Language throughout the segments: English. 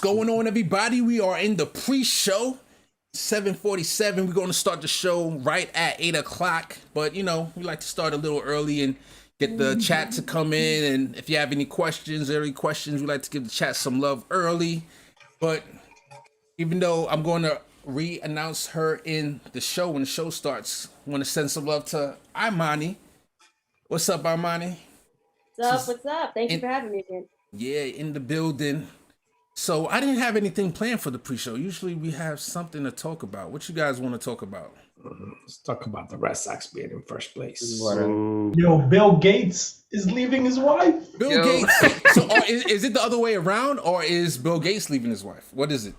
What's going on, everybody? We are in the pre-show. 7:47. We're going to start the show right at 8 o'clock. But, you know, we like to start a little early and get the chat to come in. And if you have any questions, we like to give the chat some love early. But even though I'm going to re-announce her in the show when the show starts, I want to send some love to Imani. What's up, Imani? What's up? Thank you for having me again. Yeah, in the building. So I didn't have anything planned for the pre-show. Usually we have something to talk about. What you guys want to talk about? Let's talk about the Red Sox being in first place. Yo, Bill Gates is leaving his wife. Bill Gates. So is it the other way around, or is Bill Gates leaving his wife? What is it?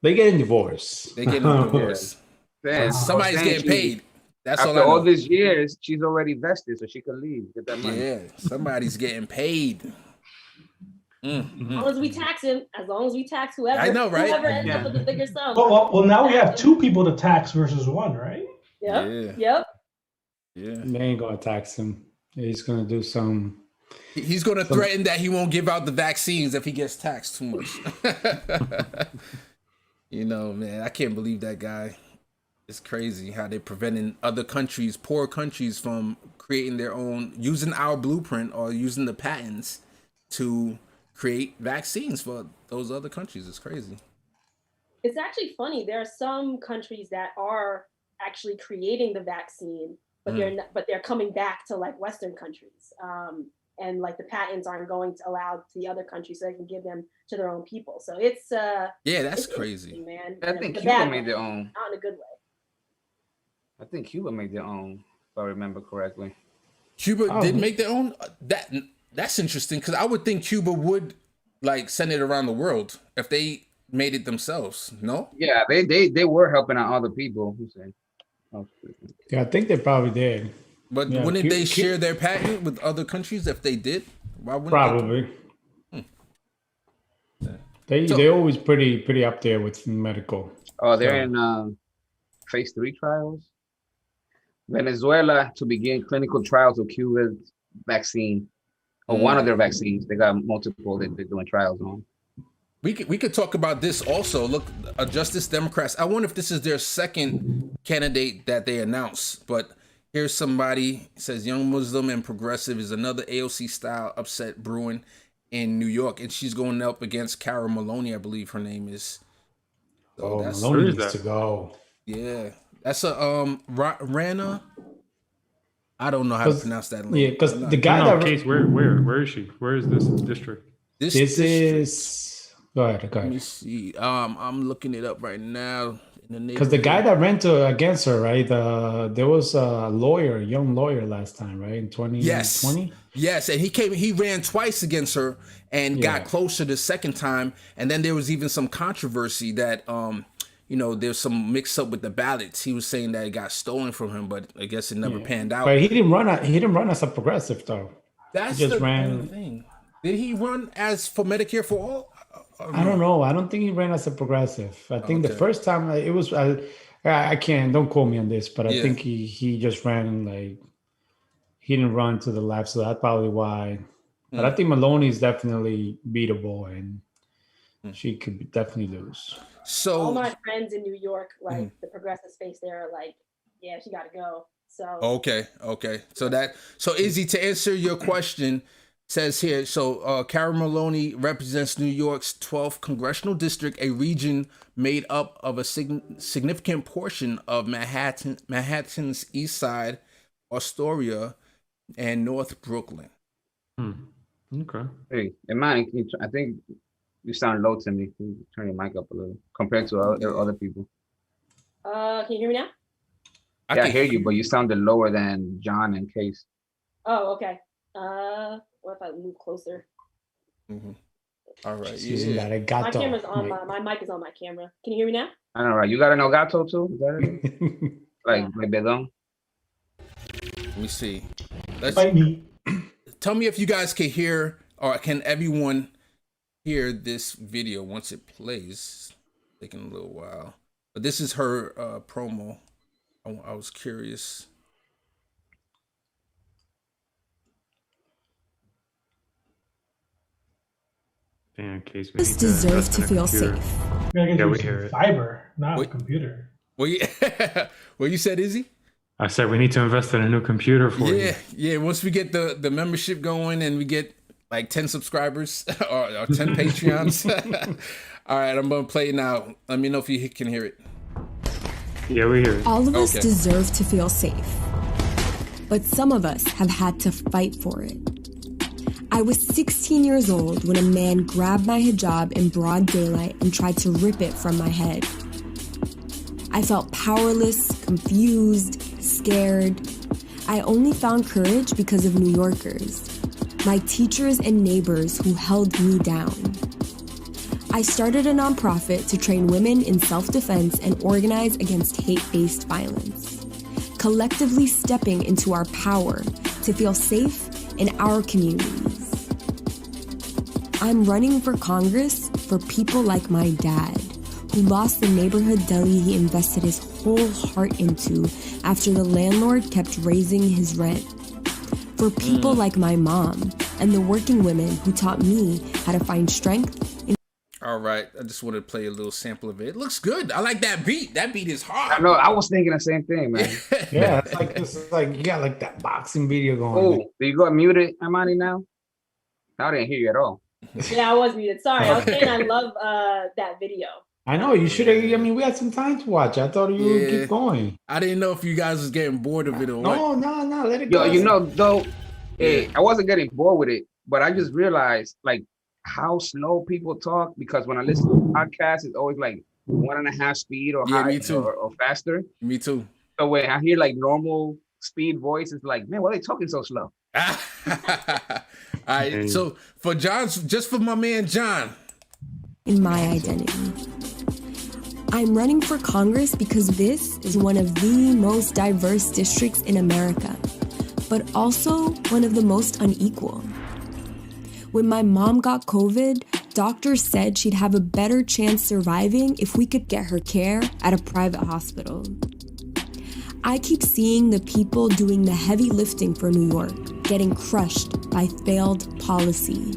They getting divorced. They getting a divorce. Man, somebody's getting paid. That's after all I know. All these years, she's already vested, so she can leave. Get that money. Yeah, somebody's getting paid. As long as we tax him, as long as we tax whoever, I know, right? whoever ends up with the bigger sum. Well, now we have two people to tax versus one, right? Yep. Yeah. They ain't gonna tax him. He's gonna do some. He's gonna threaten that he won't give out the vaccines if he gets taxed too much. You know, man, I can't believe that guy. It's crazy how they're preventing other countries, poor countries, from creating their own, using our blueprint or using the patents to create vaccines for those other countries. It's crazy. It's actually funny. There are some countries that are actually creating the vaccine, but they're coming back to like Western countries. And like the patents aren't going to allow the other countries, so they can give them to their own people. So it's that's crazy, man. I think Cuba made their own. Not in a good way. I think Cuba made their own, if I remember correctly. Cuba did make their own. That's interesting, because I would think Cuba would like send it around the world if they made it themselves. No? Yeah, they were helping out other people. Yeah, I think they probably did. But wouldn't they share their patent with other countries if they did? Why wouldn't probably? They're always pretty up there with medical. Oh, they're in phase 3 trials. Venezuela to begin clinical trials of Cuba's vaccine, or one of their vaccines. They got multiple that they're doing trials on. We could talk about this also. Look, Justice Democrats. I wonder if this is their second candidate that they announced. But here's somebody says young Muslim and progressive is another AOC style upset brewing in New York, and she's going up against Cara Maloney, I believe her name is. So Maloney needs to go. Yeah, that's a Rana. I don't know how to pronounce that. Yeah, because the guy Case, where is she? Where is this district? This is. Go ahead. Let me see. I'm looking it up right now. Because the guy that ran against her, right? There was a young lawyer last time, right? In 2020. Yes, and he ran twice against her and got closer the second time. And then there was even some controversy that there's some mix up with the ballots. He was saying that it got stolen from him, but I guess it never panned out. But he didn't run as a progressive though. That's just the thing. Did he run as for Medicare for all? I don't know. I don't think he ran as a progressive. I think the first time it was. I can't. Don't quote me on this, but I think he just ran like he didn't run to the left, so that's probably why. But I think Maloney is definitely beatable, and she could definitely lose. So all my friends in New York, like the progressive space, they're like, yeah, she got to go. So okay. So Izzy, to answer your question. Says here, so Cara Maloney represents New York's 12th congressional district, a region made up of a significant portion of Manhattan's East Side, Astoria, and North Brooklyn. Okay. Hey, Imani, I think you sound low to me. Can you turn your mic up a little compared to other people? Can you hear me now? I hear you, but you sounded lower than John and Case. Oh, okay. What if I move closer? All right. My camera's on my mic is on my camera. Can you hear me now? I know, right? You got an Elgato too? Is that it? like bedon? Let me see. Tell me if you guys can hear, or can everyone hear this video once it plays? Taking a little while, but this is her promo. I was curious. Damn, Case. We Us need to deserve invest to in a feel computer. safe. We gotta get Yeah, you we some hear it. fiber, not a Wait. computer. Well, yeah. What you said, Izzy? I said we need to invest in a new computer for you. Yeah. Once we get the membership going and we get like 10 subscribers or 10 Patreons. All right, I'm gonna play it now. Let me know if you can hear it. Yeah, we hear it. All of us Okay. deserve to feel safe, but some of us have had to fight for it. I was 16 years old when a man grabbed my hijab in broad daylight and tried to rip it from my head. I felt powerless, confused, scared. I only found courage because of New Yorkers, my teachers and neighbors who held me down. I started a nonprofit to train women in self-defense and organize against hate-based violence, collectively stepping into our power to feel safe in our communities. I'm running for Congress for people like my dad, who lost the neighborhood deli he invested his whole heart into after the landlord kept raising his rent. For people like my mom and the working women who taught me how to find strength in All right, I just wanted to play a little sample of it. It looks good. I like that beat. That beat is I hard. know. I was thinking the same thing, man. Yeah, it's like you got like that boxing video going. Oh, do you got muted, Imani, now? I didn't hear you at all. Yeah, I was muted. Sorry, I was saying I love that video. I know you should have. I mean, we had some time to watch. I thought you would Yeah. keep going. I didn't know if you guys was getting bored of it or what. No, let it Yo, go. you know, though, Yeah. I wasn't getting bored with it, but I just realized like how slow people talk, because when I listen to podcasts, it's always like 1.5 speed or Yeah, high me too. or faster. Me too. So when I hear like normal speed voice, it's like, man, why are they talking so slow? All right, so for John's, just for my man John. my identity. I'm running for Congress because this is one of the most diverse districts in America, but also one of the most unequal. When my mom got COVID, doctors said she'd have a better chance surviving if we could get her care at a private hospital. I keep seeing the people doing the heavy lifting for New York getting crushed by failed policy.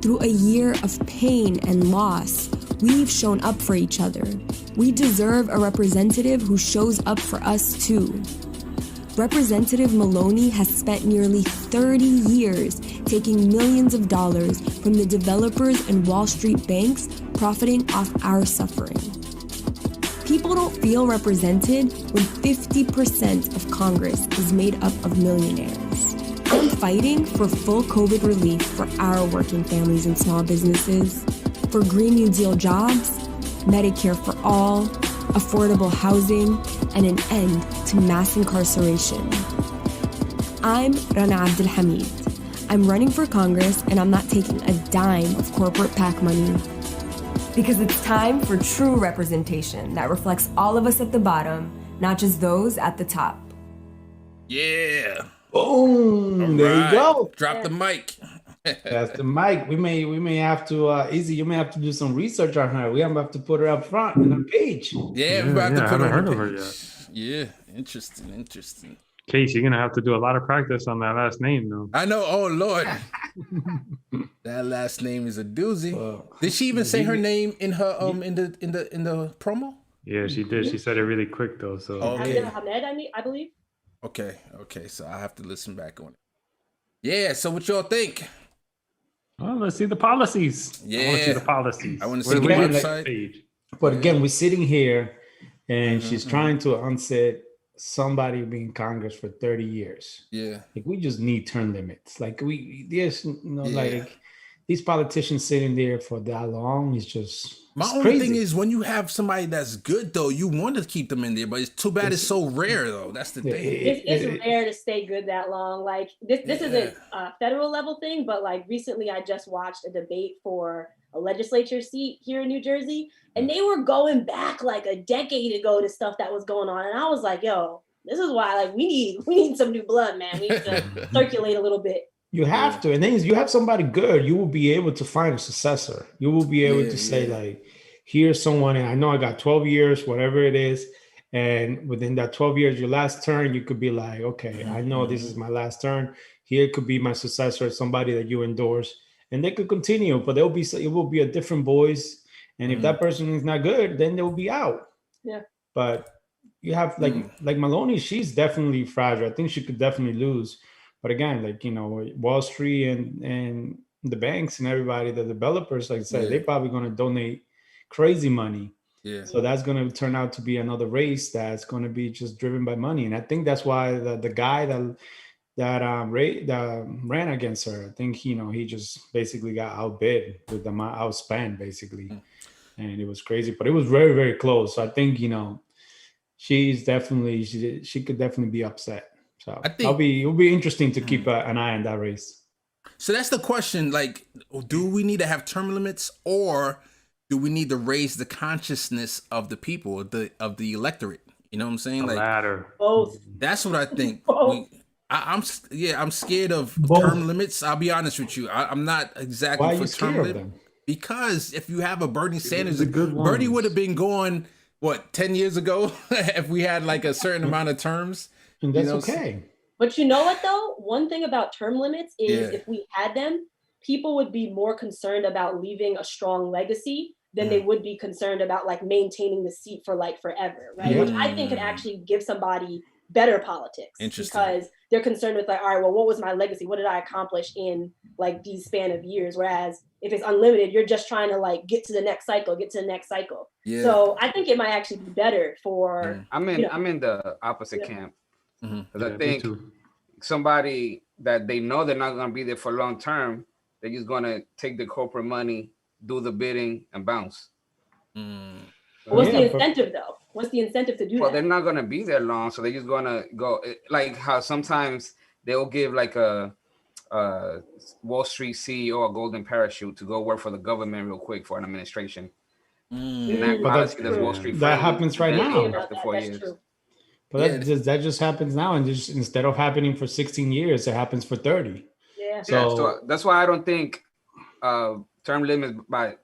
Through a year of pain and loss, we've shown up for each other. We deserve a representative who shows up for us too. Representative Maloney has spent nearly 30 years taking millions of dollars from the developers and Wall Street banks profiting off our suffering. People don't feel represented when 50% of Congress is made up of millionaires. I'm fighting for full COVID relief for our working families and small businesses, for Green New Deal jobs, Medicare for all, affordable housing, and an end to mass incarceration. I'm Rana Abdel Hamid. I'm running for Congress, and I'm not taking a dime of corporate PAC money. Because it's time for true representation that reflects all of us at the bottom, not just those at the top. Yeah. Boom! There Right. you go. Drop the mic. That's the mic. We may have to Izzy, you may have to do some research on her. We have to put her up front on the page. Yeah, we're about to I put haven't her on heard the of her page. Yeah, interesting. Case, you're gonna have to do a lot of practice on that last name, though. I know. Oh Lord, that last name is a doozy. Did she even say her name in her in the promo? Yeah, she did. She said it really quick though. So Okay. Abdel Hamed, I believe. Okay. So I have to listen back on it. Yeah. So what y'all think? well, let's see the policies. I want to see Yeah. the policies. I wanna see Where- the where's website. page? But again, we're sitting here and she's trying to unset somebody being in Congress for 30 years. Yeah. Like we just need term limits. Like there's Yeah. like these politicians sitting there for that long is just My it's only crazy. thing is when you have somebody that's good though, you want to keep them in there, but it's too bad it's so rare though. That's the thing. It's rare to stay good that long. Like this isn't a federal level thing, but like recently I just watched a debate for a legislature seat here in New Jersey, and they were going back like a decade ago to stuff that was going on, and I was like, yo, this is why like we need some new blood, man. We need to circulate a little bit. You have to, and then you have somebody good, you will be able to find a successor. You will be able to say like, here's someone, and I know I got 12 years, whatever it is. And within that 12 years, your last turn, you could be like, okay, I know this is my last turn. Here could be my successor, somebody that you endorse. and they could continue, but it will be a different voice. And if that person is not good, then they'll be out. Yeah. But you have like Maloney, she's definitely fragile. I think she could definitely lose. But again, like, you know, Wall Street and the banks and everybody, the developers, like I said, they're probably going to donate crazy money. Yeah. So that's going to turn out to be another race that's going to be just driven by money. And I think that's why the guy that ran against her, I think, you know, he just basically got outbid with the outspent basically. And it was crazy, but it was very, very close. So I think, you know, she could definitely be upset. So I think it'll be interesting to keep an eye on that race. So that's the question. Like, do we need to have term limits, or do we need to raise the consciousness of the people, of the electorate? You know what I'm saying? The latter. Both. That's what I think. I'm scared of Both. term limits. I'll be honest with you. I'm not exactly Why are for you term scared of limits. them? Because if you have a Bernie Sanders, the good Bernie ones. would have been gone, what, 10 years ago if we had like a certain amount of terms. And that's you know, okay. But you know what though? One thing about term limits is if we had them, people would be more concerned about leaving a strong legacy than they would be concerned about like maintaining the seat for like forever, right? Yeah. Which I think could actually give somebody better politics. Interesting. Because they're concerned with like, all right, well, what was my legacy? What did I accomplish in like these span of years? Whereas if it's unlimited, you're just trying to like get to the next cycle. Yeah. So I think it might actually be better for. I'm in the opposite camp. Because I think somebody that they know they're not going to be there for long term, they're just going to take the corporate money, do the bidding, and bounce. What's the incentive though? What's the incentive to do Well, that? they're not going to be there long, so they're just going to go. Like how sometimes they'll give like a Wall Street CEO a golden parachute to go work for the government real quick for an administration. But that happens right now. After 4 years. True. But that just happens now, and just instead of happening for 16 years, it happens for 30. Yeah. So that's why I don't think term limits by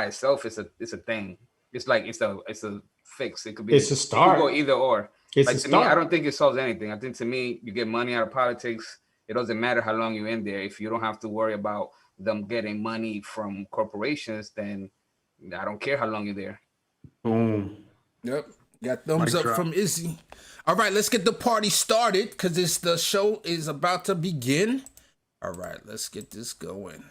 itself is a thing. It's like it's a fix. It could be. It's a start. It could go either or. It's like a to start. me, I don't think it solves anything. I think to me, you get money out of politics. It doesn't matter how long you're in there. If you don't have to worry about them getting money from corporations, then I don't care how long you're there. Boom. Yep. Got thumbs up from Izzy. All right, let's get the party started because the show is about to begin. All right, let's get this going.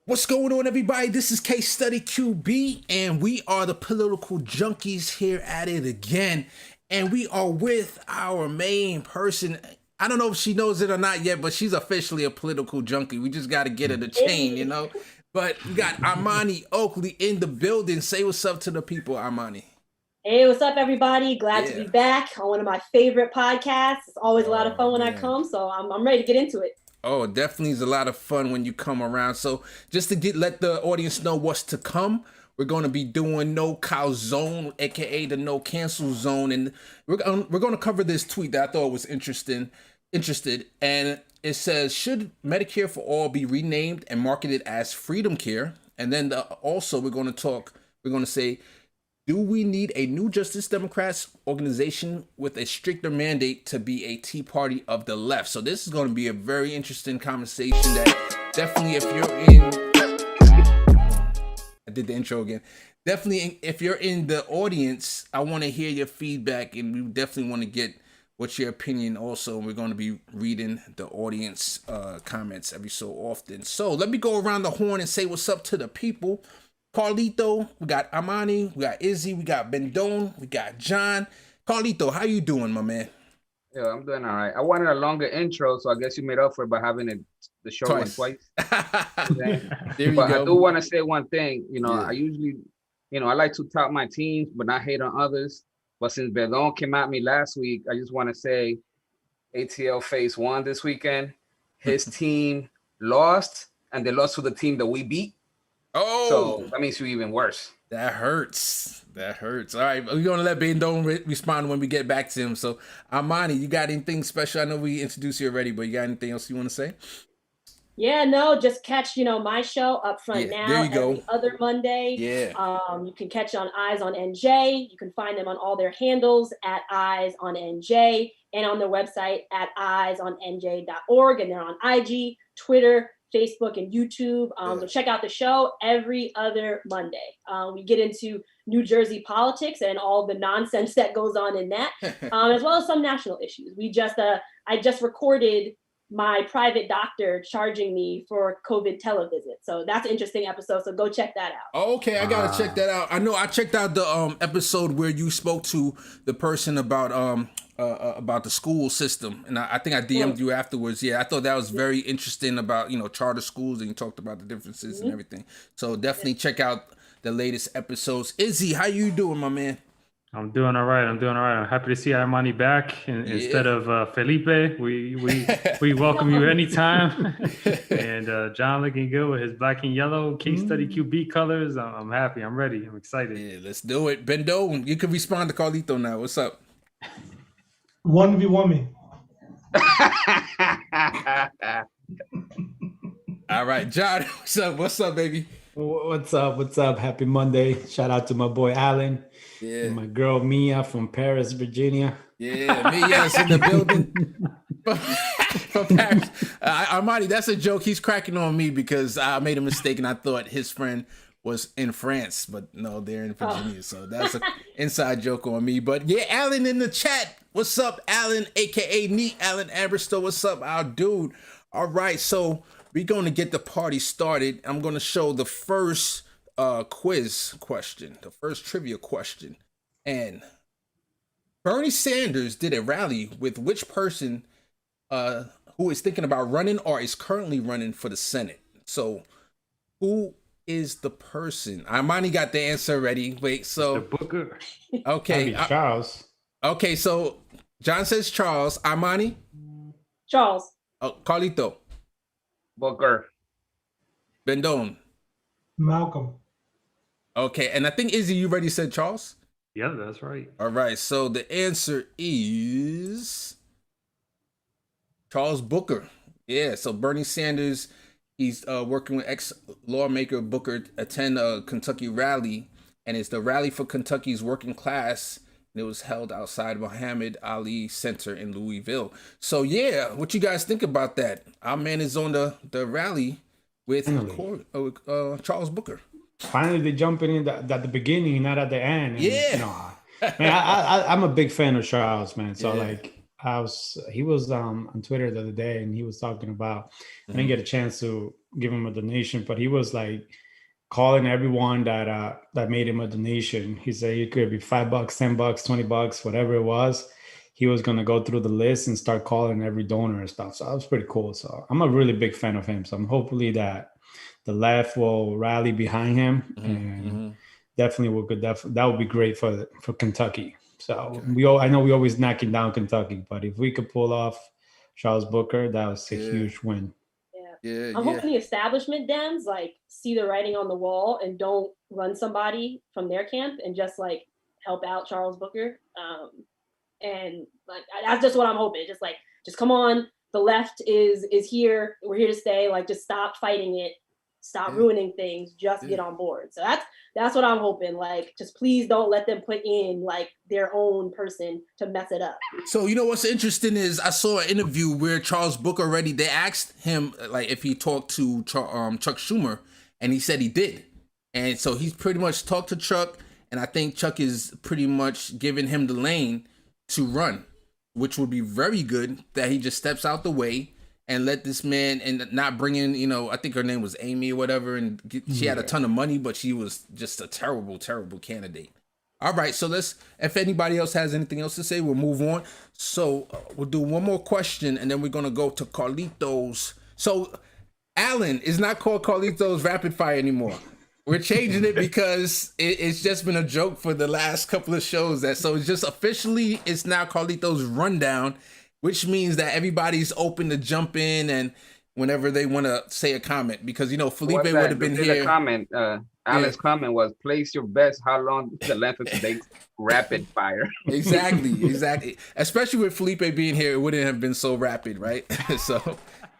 What's going on, everybody? This is CaseStudyQB, and we are the political junkies here at it again. And we are with our main person. I don't know if she knows it or not yet, but she's officially a political junkie. We just got to get her the chain, you know? But we got Imani Oakley in the building. Say what's up to the people, Imani. Hey, what's up, everybody? Glad to be back on one of my favorite podcasts. It's always a lot of fun when I come, so I'm ready to get into it. Oh, definitely is a lot of fun when you come around. So just to let the audience know what's to come, we're going to be doing No Cow Zone, aka the No Cancel Zone, and we're going to cover this tweet that I thought was interested, and it says, should Medicare for All be renamed and marketed as Freedom Care? And then also we're going to say, do we need a new Justice Democrats organization with a stricter mandate to be a Tea Party of the left? So this is going to be a very interesting conversation that definitely, if you're in, I did the intro again. Definitely, if you're in the audience, I want to hear your feedback, and we definitely want to get what's your opinion also. We're going to be reading the audience comments every so often. So let me go around the horn and say what's up to the people. Carlito, we got Imani, we got Izzy, we got Bendone, we got John. Carlito, how you doing, my man? Yeah, I'm doing all right. I wanted a longer intro, so I guess you made up for it by having the show twice. There you go. I do want to say one thing. You know, I usually, I like to top my teams, but not hate on others. But since Bendone came at me last week, I just want to say ATL Face won this weekend. His team lost, and they lost to the team that we beat. Oh, so that makes you even worse. That hurts. All right, we're gonna let Bendone respond when we get back to him. So, Imani, you got anything special? I know we introduced you already, but you got anything else you want to say? Yeah, no, just catch, my show Upfront Now there you go. every other Monday. Yeah. You can catch it on Eyes on NJ. You can find them on all their handles at Eyes on NJ and on their website at eyesonnj.org. And they're on IG, Twitter, Facebook, and YouTube. So check out the show every other Monday. We get into New Jersey politics and all the nonsense that goes on in that, as well as some national issues. I just recorded my private doctor charging me for COVID televisit. So that's an interesting episode. So go check that out. Oh, okay, I gotta check that out. I know I checked out the episode where you spoke to the person about the school system, and I think I DM'd you afterwards. Yeah, I thought that was very interesting about charter schools, and you talked about the differences and everything. So definitely check out the latest episodes. Izzy, how you doing, my man? I'm doing all right. I'm happy to see Imani back instead of Felipe. We welcome you anytime. And John looking good with his black and yellow case study QB colors. I'm happy. I'm ready. I'm excited. Yeah, let's do it. Bendo, you can respond to Carlito now. What's up? 1v1 me. All right, John. What's up, baby? What's up? Happy Monday. Shout out to my boy Alan. Yeah. And my girl Mia from Paris, Virginia. Yeah, Mia's in the building. From Paris. Imani, that's a joke. He's cracking on me because I made a mistake and I thought his friend was in France, but no, they're in Virginia. So that's an inside joke on me. But yeah, Alan in the chat. What's up, Alan, aka Neat Alan Abristow? What's up, our dude? All right, so we're going to get the party started. I'm going to show the first quiz question, the first trivia question. And Bernie Sanders did a rally with which person who is thinking about running or is currently running for the Senate? So who is the person? Imani got the answer ready. Wait, so the Booker. Okay, Charles. Okay, so John says Charles. Imani? Charles. Oh, Carlito. Booker. Bendone. Malcolm. Okay, and I think Izzy, you already said Charles? Yeah, that's right. All right, so the answer is Charles Booker. Yeah, so Bernie Sanders, he's working with ex-lawmaker Booker, attend a Kentucky rally, and it's the Rally for Kentucky's Working Class, and it was held outside Muhammad Ali Center in Louisville. So yeah, what you guys think about that? Our man is on the rally with Charles Booker. Finally, they jumping in at the beginning, not at the end. And, yeah. Man, I'm a big fan of Charles, man. So he was on Twitter the other day, and he was talking about. I didn't get a chance to give him a donation, but he was like calling everyone that made him a donation. He said it could be $5, $10, $20, whatever it was. He was gonna go through the list and start calling every donor and stuff. So that was pretty cool. So I'm a really big fan of him. So I'm hopefully that the left will rally behind him, and definitely that would be great for Kentucky. So I know we always knocking down Kentucky, but if we could pull off Charles Booker, that was a huge win. Yeah, I'm hoping the establishment Dems see the writing on the wall and don't run somebody from their camp and just help out Charles Booker. And that's just what I'm hoping. Just come on. The left is here. We're here to stay. Just stop fighting it. Stop ruining things. Just get on board. So that's what I'm hoping. Just please don't let them put in their own person to mess it up. So you know what's interesting is I saw an interview where Charles Booker they asked him if he talked to Chuck Schumer, and he said he did. And so he's pretty much talked to Chuck, and I think Chuck is pretty much giving him the lane to run, which would be very good that he just steps out the way and let this man, and not bring in, I think her name was Amy or whatever, and she had a ton of money, but she was just a terrible, terrible candidate. All right, so if anybody else has anything else to say, we'll move on. So we'll do one more question, and then we're going to go to Carlitos. So Alan is not called Carlitos Rapid Fire anymore. We're changing it because it's just been a joke for the last couple of shows. So it's just officially, it's now Carlitos Rundown, which means that everybody's open to jump in and whenever they want to say a comment, because Felipe would have been here. Comment. Alan's comment was, place your bets. How long the length of today's rapid fire? Exactly. Especially with Felipe being here, it wouldn't have been so rapid, right? So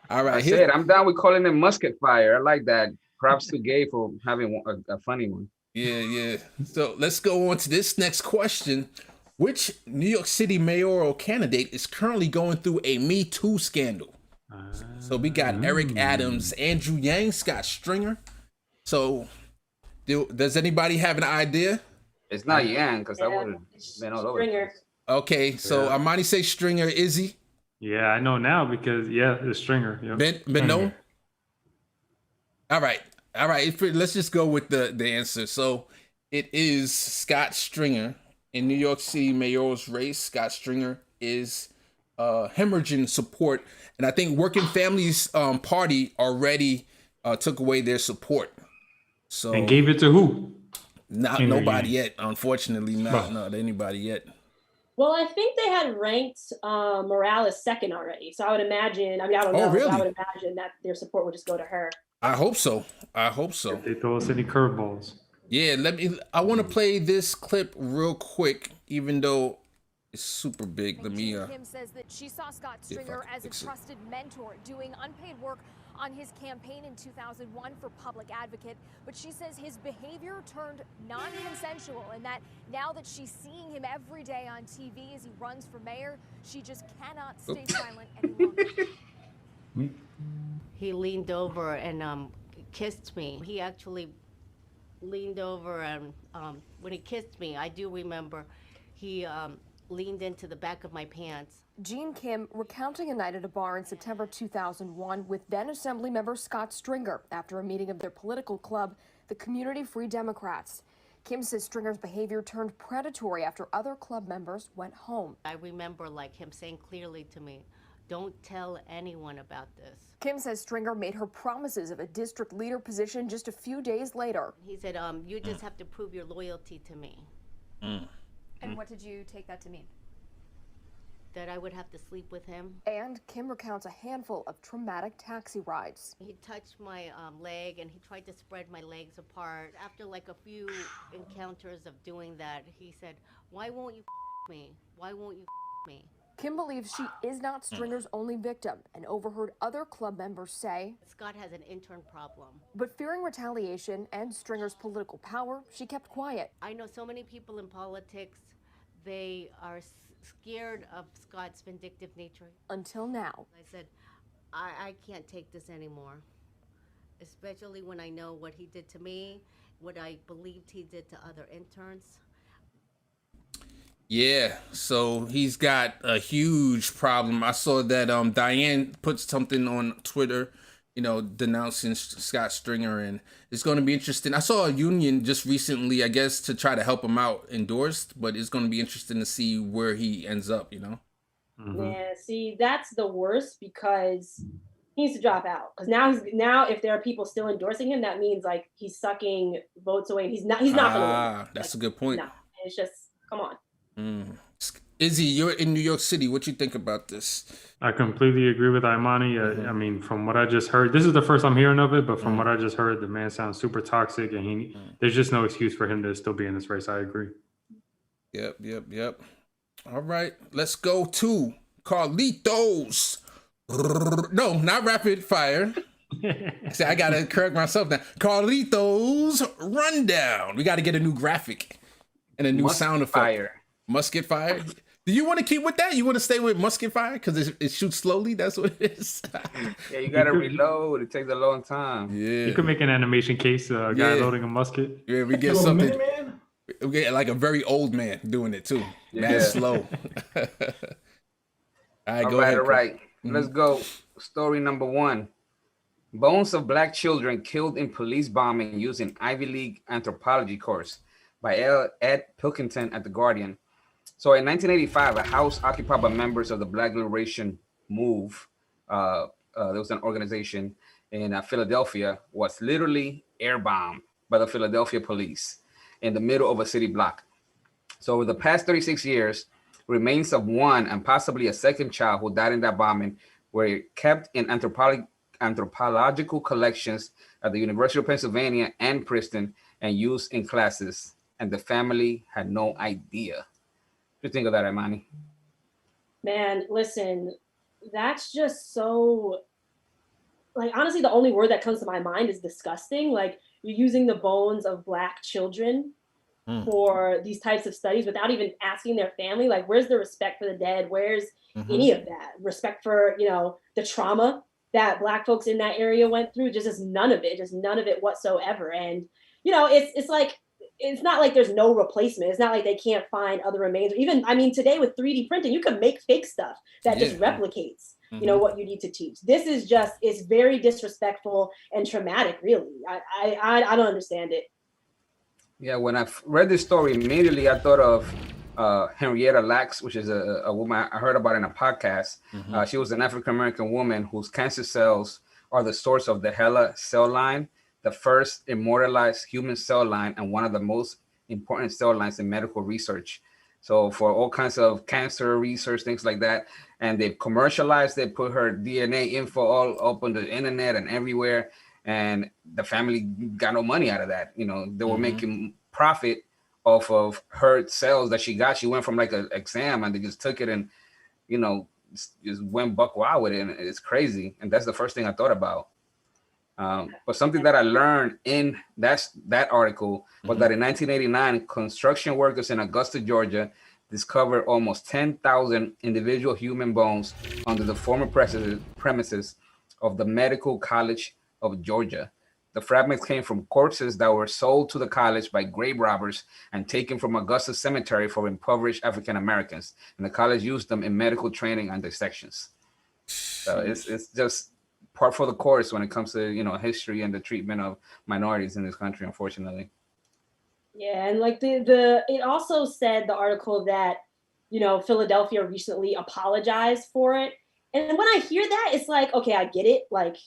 All right. I said I'm down with calling it musket fire. I like that. Props to Gabe for having a funny one. Yeah. So let's go on to this next question. Which New York City mayoral candidate is currently going through a Me Too scandal? So we got Eric Adams, Andrew Yang, Scott Stringer. So does anybody have an idea? It's not Yang, because I would have been all over. Stringer. Okay, so Imani say Stringer. Izzy? Yeah, I know now because it's Stringer. Yep. Ben no? All right. Let's just go with the answer. So it is Scott Stringer. In New York City mayoral's race, Scott Stringer is hemorrhaging support. And I think Working Families Party already took away their support. So and gave it to who? Nobody yet. Unfortunately, not anybody yet. Well, I think they had ranked Morales second already. So I would imagine, I don't know. Really? I would imagine that their support would just go to her. I hope so. If they throw us any curveballs. Yeah, I want to play this clip real quick, even though it's super big. Let me Kim says that she saw Scott Stringer as a trusted mentor doing unpaid work on his campaign in 2001 for public advocate, but she says his behavior turned non-consensual and that now that she's seeing him every day on TV as he runs for mayor, she just cannot stay silent any longer. He leaned over and kissed me. He actually leaned over and when he kissed me, I do remember he leaned into the back of my pants. Jean Kim recounting a night at a bar in September 2001 with then Assemblymember Scott Stringer after a meeting of their political club, the Community Free Democrats. Kim says Stringer's behavior turned predatory after other club members went home. I remember him saying clearly to me, "Don't tell anyone about this." Kim says Stringer made her promises of a district leader position just a few days later. He said, "You just have to prove your loyalty to me." And what did you take that to mean? That I would have to sleep with him. And Kim recounts a handful of traumatic taxi rides. He touched my leg and he tried to spread my legs apart. After a few encounters of doing that, he said, "Why won't you me? Why won't you me?" Kim believes she is not Stringer's only victim and overheard other club members say Scott has an intern problem. But fearing retaliation and Stringer's political power, she kept quiet. I know so many people in politics, they are scared of Scott's vindictive nature. Until now. I said, I can't take this anymore, especially when I know what he did to me, what I believed he did to other interns. Yeah, so he's got a huge problem. I saw that Diane put something on Twitter, denouncing Scott Stringer, and it's going to be interesting. I saw a union just recently, I guess, to try to help him out, endorsed, but it's going to be interesting to see where he ends up, Yeah, see, that's the worst because he needs to drop out. Because now if there are people still endorsing him, that means he's sucking votes away. And he's not going to win. That's a good point. No, it's just, come on. Izzy, you're in New York City. What you think about this? I completely agree with Imani. I mean, from what I just heard, this is the first I'm hearing of it, but from what I just heard, the man sounds super toxic, and there's just no excuse for him to still be in this race. I agree. Yep. All right, let's go to Carlitos. No, not rapid fire. See, I gotta correct myself now. Carlitos rundown. We got to get a new graphic and a new sound effect. Fire. Musket fire. Do you want to keep with that? You want to stay with musket fire because it shoots slowly? That's what it is. Yeah, you gotta reload. It takes a long time. Yeah, you could make an animation case. A guy loading a musket. Yeah, we get something. We get like a very old man doing it too. Mad slow. All right, go ahead. All right. Let's go. Story number 1. Bones of Black children killed in police bombing using Ivy League anthropology course by Ed Pilkington at The Guardian. So in 1985, a house occupied by members of the Black Liberation Move, there was an organization in Philadelphia, was literally air bombed by the Philadelphia police in the middle of a city block. So over the past 36 years, remains of one and possibly a second child who died in that bombing were kept in anthropological collections at the University of Pennsylvania and Princeton and used in classes. And the family had no idea. What do you think of that, Imani? Man, listen, that's just so like, honestly, the only word that comes to my mind is disgusting. Like, you're using the bones of Black children for these types of studies without even asking their family. Like, where's the respect for the dead? Where's any of that respect for, you know, the trauma that Black folks in that area went through? Just none of it whatsoever. And, you know, it's like, it's not like there's no replacement. It's not like they can't find other remains. Or even, I mean, today with 3D printing, you can make fake stuff that just replicates, you know, what you need to teach. This is just, it's very disrespectful and traumatic, really. I don't understand it. Yeah, when I read this story, immediately I thought of Henrietta Lacks, which is a woman I heard about in a podcast. She was an African-American woman whose cancer cells are the source of the HeLa cell line, the first immortalized human cell line and one of the most important cell lines in medical research. So for all kinds of cancer research, things like that, and they've commercialized it, put her DNA info all up on the internet and everywhere, and the family got no money out of that. You know, they were making profit off of her cells that she got. She went from like an exam and they just took it and, you know, just went buck wild with it. And it's crazy. And that's the first thing I thought about. But something that I learned in that article was that in 1989, construction workers in Augusta, Georgia, discovered almost 10,000 individual human bones under the former premises of the Medical College of Georgia. The fragments came from corpses that were sold to the college by grave robbers and taken from Augusta Cemetery for impoverished African Americans. And the college used them in medical training and dissections. So it's just part for the course when it comes to, you know, history and the treatment of minorities in this country, unfortunately. Yeah, and like it also said, the article, that, you know, Philadelphia recently apologized for it. And when I hear that, it's like, okay, I get it. Like,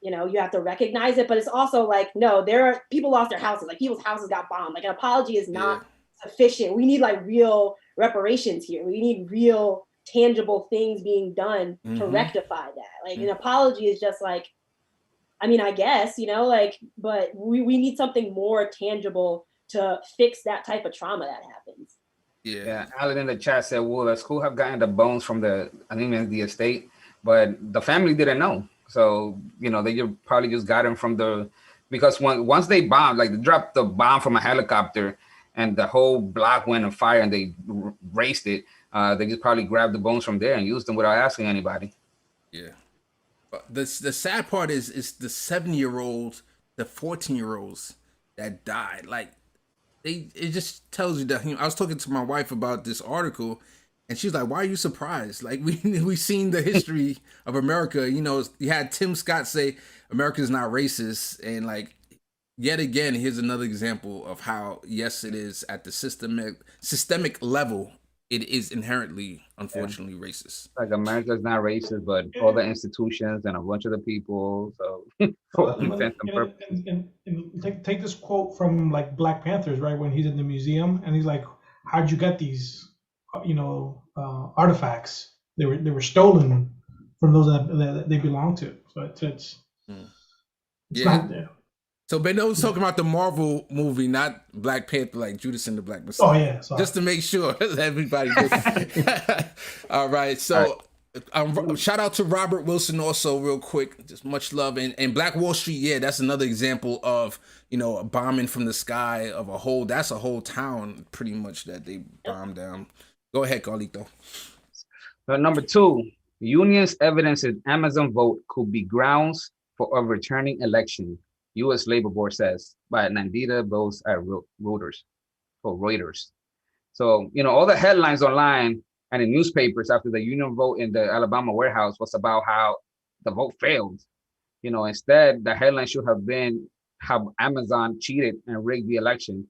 you know, you have to recognize it, but it's also like, no, people lost their houses. Like, people's houses got bombed. Like, an apology is not sufficient. We need like real reparations here. We need real tangible things being done to rectify that. Like, an apology is just like, I mean, I guess, you know, like, but we need something more tangible to fix that type of trauma that happens. Yeah, Alan in the chat said, well, the school have gotten the bones from the estate, but the family didn't know. So, you know, they probably just got them from because once they bombed, like they dropped the bomb from a helicopter and the whole block went on fire and they raced it. They just probably grabbed the bones from there and used them without asking anybody. Yeah. But the sad part is the 7-year-olds, the 14-year-olds that died. Like, it just tells you that, you know, I was talking to my wife about this article, and she's like, why are you surprised? Like, we've seen the history of America. You know, you had Tim Scott say America's not racist. And like, yet again, here's another example of how, yes, it is at the systemic level. It is inherently, unfortunately, racist. Like, America's not racist, but all the institutions and a bunch of the people. So, take this quote from like Black Panthers, right? When he's in the museum and he's like, how'd you get these, you know, artifacts? They were stolen from those that they belong to. So it's not there. So Beno's talking about the Marvel movie, not Black Panther, like Judas and the Black Messiah. Oh yeah, sorry. Just to make sure that everybody knows. All right, so shout out to Robert Wilson also, real quick. Just much love. And Black Wall Street, yeah, that's another example of, you know, a bombing from the sky of that's a whole town pretty much that they bombed down. Go ahead, Carlito. Number 2, unions evidences Amazon vote could be grounds for a returning election. U.S. Labor Board says by Nandita Bose at Reuters. So, you know, all the headlines online and in newspapers after the union vote in the Alabama warehouse was about how the vote failed. You know, instead, the headline should have been how Amazon cheated and rigged the election.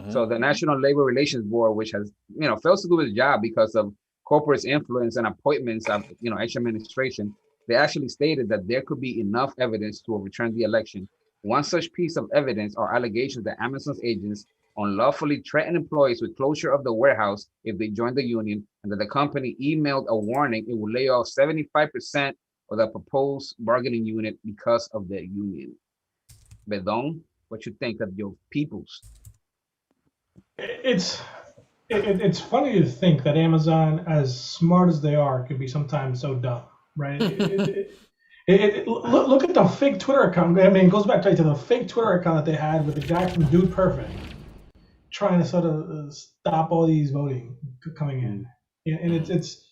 So the National Labor Relations Board, which has, you know, fails to do its job because of corporate influence and appointments of, you know, each administration, they actually stated that there could be enough evidence to overturn the election. One such piece of evidence are allegations that Amazon's agents unlawfully threatened employees with closure of the warehouse if they joined the union, and that the company emailed a warning it would lay off 75% of the proposed bargaining unit because of the union. Bedon, what you think of your peoples? It's funny to think that Amazon, as smart as they are, could be sometimes so dumb, right? Look at the fake Twitter account. I mean, it goes back to the fake Twitter account that they had with the guy from Dude Perfect trying to sort of stop all these voting coming in. And it's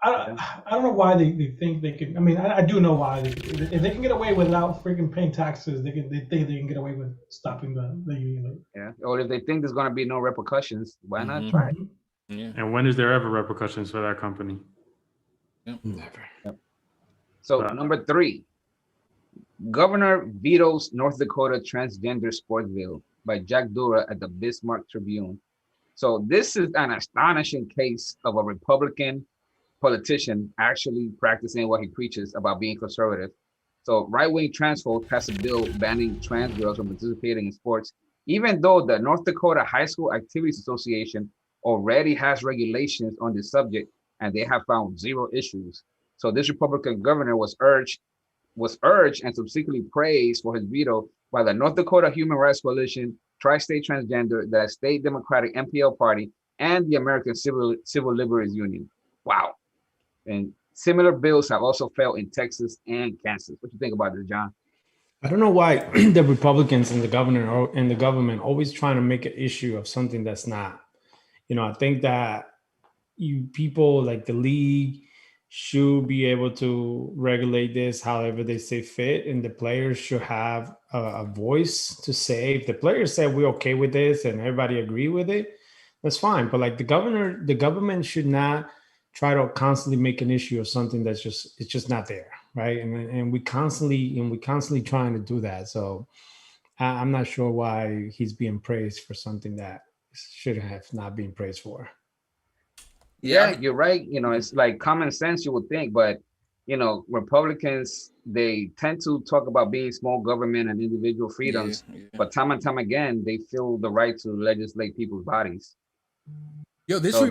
I don't know why they think they can. I mean, I do know why. If they can get away without freaking paying taxes, they think they can get away with stopping the union. Yeah. Or if they think there's going to be no repercussions, why not try it? Yeah. And when is there ever repercussions for that company? Never. Yep. So number 3, Governor vetoes North Dakota transgender sports bill by Jack Dura at the Bismarck Tribune. So this is an astonishing case of a Republican politician actually practicing what he preaches about being conservative. So right-wing transphobes passed a bill banning trans girls from participating in sports, even though the North Dakota High School Activities Association already has regulations on this subject, and they have found 0 issues. So this Republican governor was urged and subsequently praised for his veto by the North Dakota Human Rights Coalition, Tri-State Transgender, the State Democratic MPL Party, and the American Civil Liberties Union. Wow. And similar bills have also failed in Texas and Kansas. What do you think about this, John? I don't know why the Republicans and the governor and the government always trying to make an issue of something that's not. I think that you people like the league should be able to regulate this however they see fit, and the players should have a voice to say. If the players say we're okay with this and everybody agree with it, that's fine. But like the government should not try to constantly make an issue of something that's just not there, right? And we constantly trying to do that. So I'm not sure why he's being praised for something that should have not been praised for. Yeah, you're right. It's like common sense, you would think, but Republicans, they tend to talk about being small government and individual freedoms, but time and time again, they feel the right to legislate people's bodies. Yo, this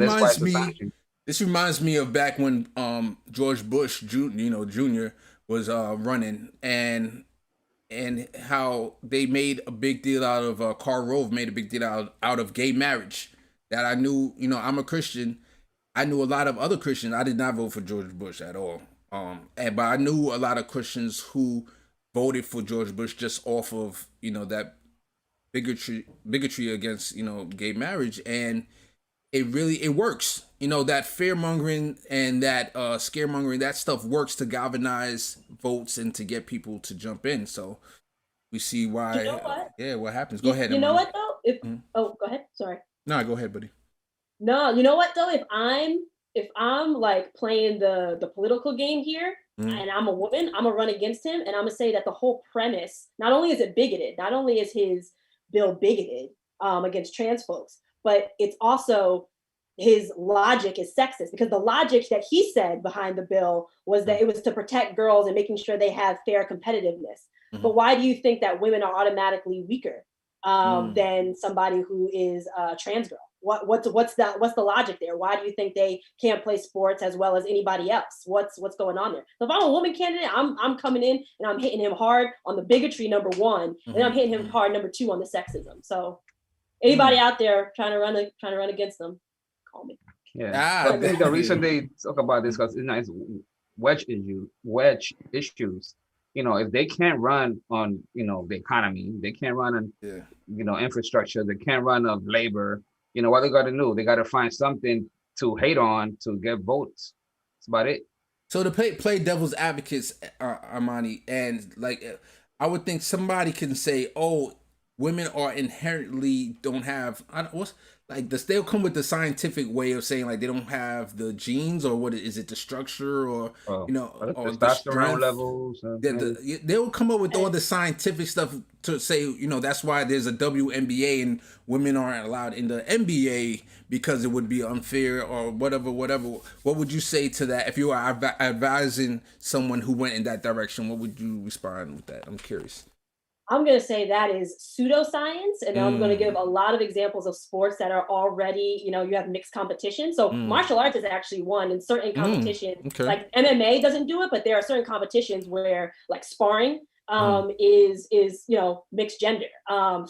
reminds me of back when George Bush Jr. was running, and how they made a big deal out of Karl Rove made a big deal out of gay marriage. That I knew, I'm a Christian. I knew a lot of other Christians. I did not vote for George Bush at all. But I knew a lot of Christians who voted for George Bush just off of, that bigotry against, gay marriage. And it works. That fear mongering and that scaremongering, that stuff works to galvanize votes and to get people to jump in. So we see why. What happens? Go ahead. You know what though? Go ahead. Sorry. No, go ahead, buddy. No, you know what though? If I'm like playing the political game here, and I'm a woman, I'm gonna run against him, and I'm gonna say that the whole premise, not only is it bigoted, not only is his bill bigoted against trans folks, but it's also his logic is sexist, because the logic that he said behind the bill was that it was to protect girls and making sure they have fair competitiveness. But why do you think that women are automatically weaker than somebody who is a trans girl? What's the logic there? Why do you think they can't play sports as well as anybody else? What's going on there? So if I'm a woman candidate, I'm coming in and I'm hitting him hard on the bigotry, number 1, and I'm hitting him hard, number 2, on the sexism. So anybody out there trying to run against them, call me. Yeah, I think the reason they talk about this because it's wedge issues. If they can't run on the economy, they can't run on infrastructure, they can't run on labor. What they got to do? They got to find something to hate on to get votes. That's about it. So to play devil's advocates, Imani, and like I would think somebody can say, "Oh, women are inherently don't have they'll come with the scientific way of saying like they don't have the genes, or what is it, the structure, or or the strength levels. They'll come up with all the scientific stuff to say that's why there's a WNBA and women aren't allowed in the NBA because it would be unfair or whatever. What would you say to that if you are advising someone who went in that direction? What would you respond with that? I'm curious. I'm going to say that is pseudoscience, and I'm going to give a lot of examples of sports that are already, you have mixed competition. So martial arts is actually one in certain competitions. Okay. Like MMA doesn't do it, but there are certain competitions where like sparring is mixed gender.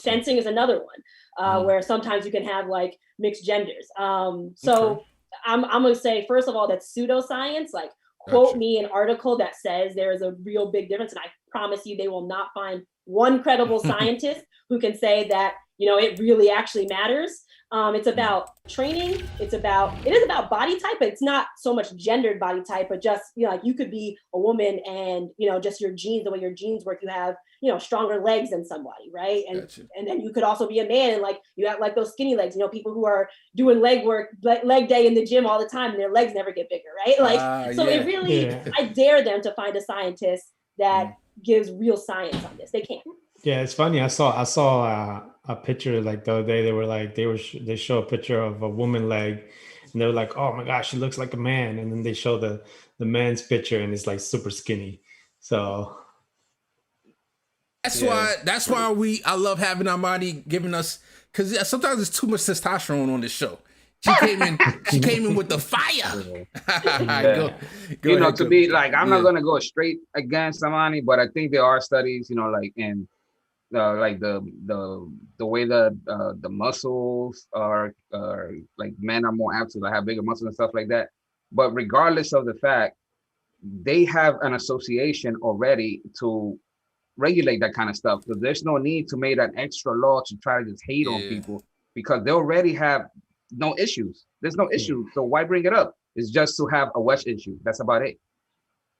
Fencing is another one where sometimes you can have like mixed genders. I'm going to say, first of all, that's pseudoscience. Like quote me an article that says there is a real big difference. And I promise you, they will not find one credible scientist who can say that, it really actually matters. It's about training. It is about body type, but it's not so much gendered body type, but just, like you could be a woman and, just your genes, the way your genes work, you have, stronger legs than somebody, right? And and then you could also be a man and like you have like those skinny legs, people who are doing leg work, leg day in the gym all the time and their legs never get bigger, right? Like, so it really, I dare them to find a scientist that gives real science on this. They can't. Yeah, it's funny. I saw a picture like the other day. They show a picture of a woman leg, and they're like, "Oh my gosh, she looks like a man." And then they show the man's picture, and it's like super skinny. So that's why I love having Imani giving us, because sometimes there's too much testosterone on this show. She came in with the fire. Go ahead, to be like, I'm not gonna go straight against Imani, but I think there are studies, like in like the way the muscles are like men are more apt to have bigger muscles and stuff like that. But regardless of the fact, they have an association already to regulate that kind of stuff. So there's no need to make an extra law to try to just hate on people, because they already have no issues. There's no issue. So why bring it up? It's just to have a West issue. That's about it.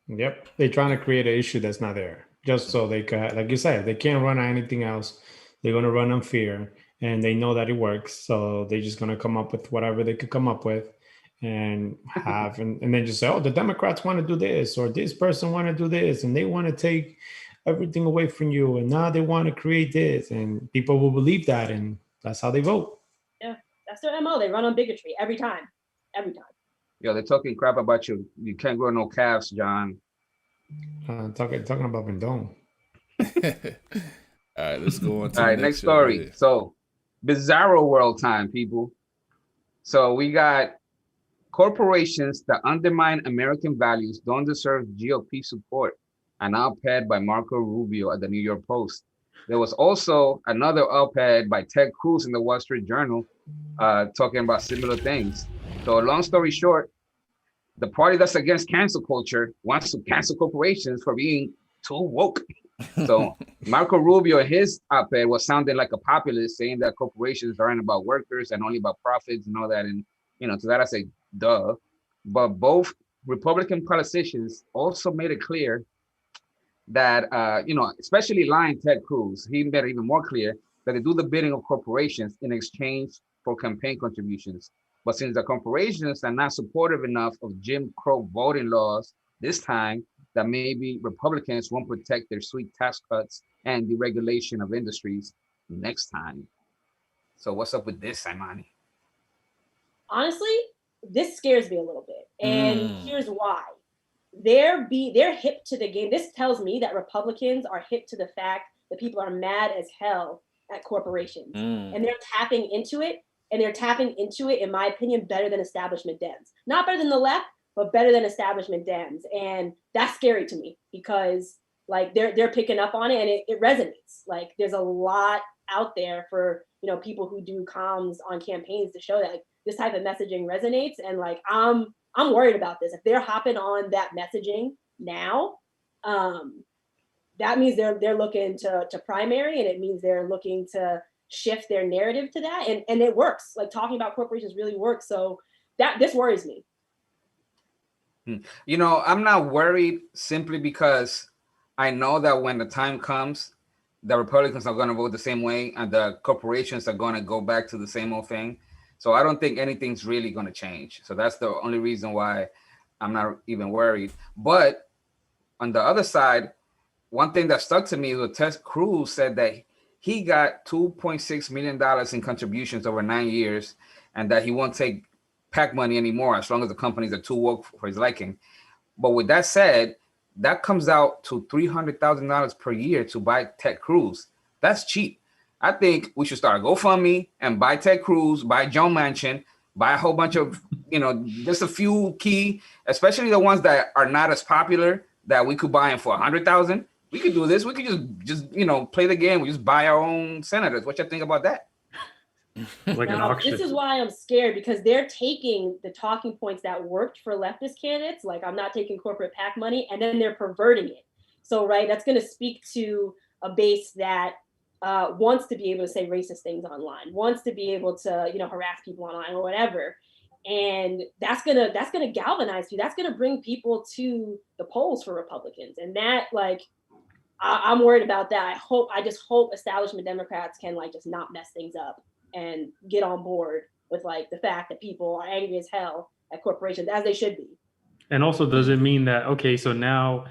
Yep. They're trying to create an issue that's not there. Just so they can, like you said, they can't run on anything else. They're going to run on fear, and they know that it works. So they're just going to come up with whatever they could come up with and have, and then just say, oh, the Democrats want to do this, or this person want to do this, and they want to take everything away from you. And now they want to create this, and people will believe that. And that's how they vote. Yeah. That's their MO. They run on bigotry every time. Yo, they're talking crap about you. You can't grow no calves, John. Talking about Vendome. All right, let's go on to all right, next story. Right. So bizarro world time, people. So we got corporations that undermine American values don't deserve GOP support. An op-ed by Marco Rubio at the New York Post. There was also another op-ed by Ted Cruz in the Wall Street Journal talking about similar things. So long story short, the party that's against cancel culture wants to cancel corporations for being too woke. So Marco Rubio, his op-ed was sounding like a populist, saying that corporations aren't about workers and only about profits and all that. And, to that I say, duh. But both Republican politicians also made it clear that, especially lying Ted Cruz, he made it even more clear that they do the bidding of corporations in exchange for campaign contributions. But since the corporations are not supportive enough of Jim Crow voting laws this time, that maybe Republicans won't protect their sweet tax cuts and deregulation of industries next time. So what's up with this, Imani? Honestly, this scares me a little bit. And here's why. They're hip to the game. This tells me that Republicans are hip to the fact that people are mad as hell at corporations. And they're tapping into it. And they're tapping into it, in my opinion, better than establishment Dems. Not better than the left, but better than establishment Dems. And that's scary to me, because like they're picking up on it, and it resonates. Like there's a lot out there for people who do comms on campaigns to show that like, this type of messaging resonates. And like I'm worried about this. If they're hopping on that messaging now, that means they're looking to primary, and it means they're looking to shift their narrative to that, and it works. Like talking about corporations really works. So this worries me. I'm not worried simply because I know that when the time comes, the Republicans are going to vote the same way, and the corporations are going to go back to the same old thing. So I don't think anything's really going to change. So that's the only reason why I'm not even worried. But on the other side, one thing that stuck to me was Ted Cruz said that he got $2.6 million in contributions over 9 years, and that he won't take PAC money anymore as long as the companies are too woke for his liking. But with that said, that comes out to $300,000 per year to buy Ted Cruz. That's cheap. I think we should start a GoFundMe and buy Ted Cruz, buy Joe Manchin, buy a whole bunch of, just a few key, especially the ones that are not as popular, that we could buy them for $100,000. We could do this. We could just play the game. We just buy our own senators. What you think about that? Like an Now, auction. this is why I'm scared, because they're taking the talking points that worked for leftist candidates, like I'm not taking corporate PAC money, and then they're perverting it. So, right, that's going to speak to a base that wants to be able to say racist things online, wants to be able to, harass people online or whatever. And that's gonna galvanize you. That's gonna bring people to the polls for Republicans, and that, like, I'm worried about that. I just hope establishment Democrats can, like, just not mess things up and get on board with, like, the fact that people are angry as hell at corporations, as they should be. And also, does it mean that, okay, so now